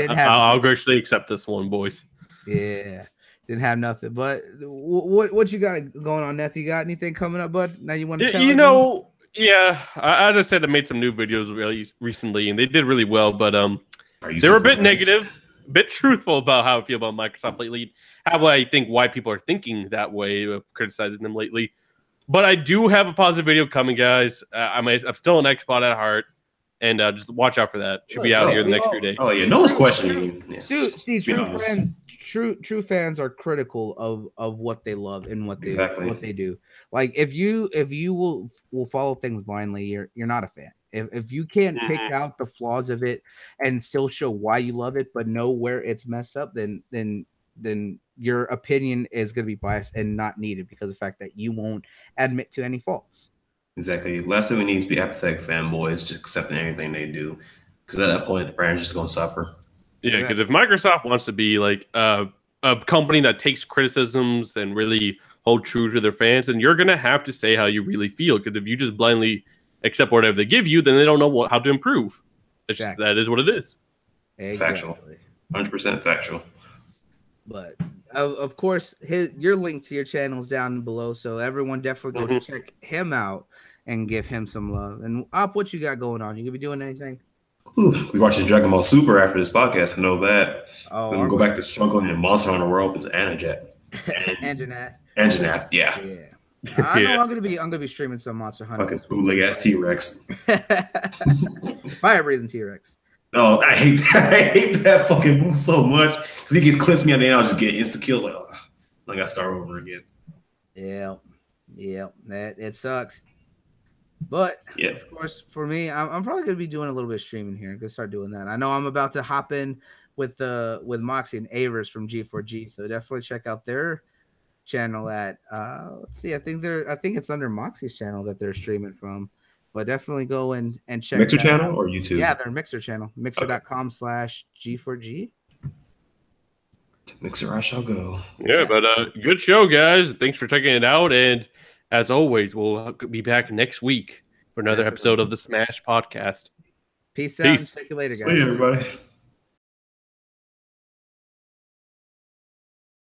S3: I'll graciously accept this one, boys.
S1: Yeah. Didn't have nothing, but what you got going on, Neth? You got anything coming up, bud? Now you want to tell?
S3: Yeah. I just said I made some new videos really recently, and they did really well. But they were a bit negative, a bit truthful about how I feel about Microsoft lately, how I think why people are thinking that way of criticizing them lately. But I do have a positive video coming, guys. I'm still an Xbot at heart. And just watch out for that. Should be out here in the next few days.
S2: Oh yeah, no one's questioning you.
S1: See, true fans are critical of what they love and what they do. Like if you will follow things blindly, you're not a fan. If you can't pick out the flaws of it and still show why you love it, but know where it's messed up, then your opinion is going to be biased and not needed because of the fact that you won't admit to any faults.
S2: Exactly. Last thing we need is be apathetic fanboys, just accepting everything they do. Because at that point, the brand's just going to suffer.
S3: Yeah, because if Microsoft wants to be like a company that takes criticisms and really hold true to their fans, then you're going to have to say how you really feel. Because if you just blindly accept whatever they give you, then they don't know how to improve. Exactly. That is what it is.
S2: Exactly. Factual. 100% factual.
S1: But of course, your link to your channel is down below, so everyone definitely go to check him out and give him some love. And Op, what you got going on? You gonna be doing anything?
S2: We watched Dragon Ball Super after this podcast. I know that.
S1: Oh,
S2: then we'll go back to struggling in Monster Hunter World with Anjanath.
S1: Anjanath.
S2: Anjanath, yeah.
S1: I know
S3: Yeah.
S1: I'm gonna be streaming some Monster Hunter.
S2: Fucking bootleg ass T-Rex.
S1: Fire breathing T-Rex.
S2: Oh, I hate that. I hate that fucking move so much because he gets clips me and then I'll just get insta kill. Like, oh, I gotta start over again.
S1: Yeah, that it sucks. But
S2: Yeah.
S1: of course, for me, I'm probably gonna be doing a little bit of streaming here. I'm gonna start doing that. I know I'm about to hop in with Moxie and Avers from G4G, so definitely check out their channel at let's see, I think it's under Moxie's channel that they're streaming from. But definitely go and check
S2: Mixer
S1: that
S2: channel
S1: out.
S2: or YouTube?
S1: Yeah, their Mixer channel, mixer.com/G4G.
S2: Mixer, I shall go.
S3: Yeah, but good show, guys. Thanks for checking it out. And as always, we'll be back next week for another episode of the Smash Podcast.
S1: Peace out.
S3: Peace.
S1: And take you later, guys.
S2: See you, everybody.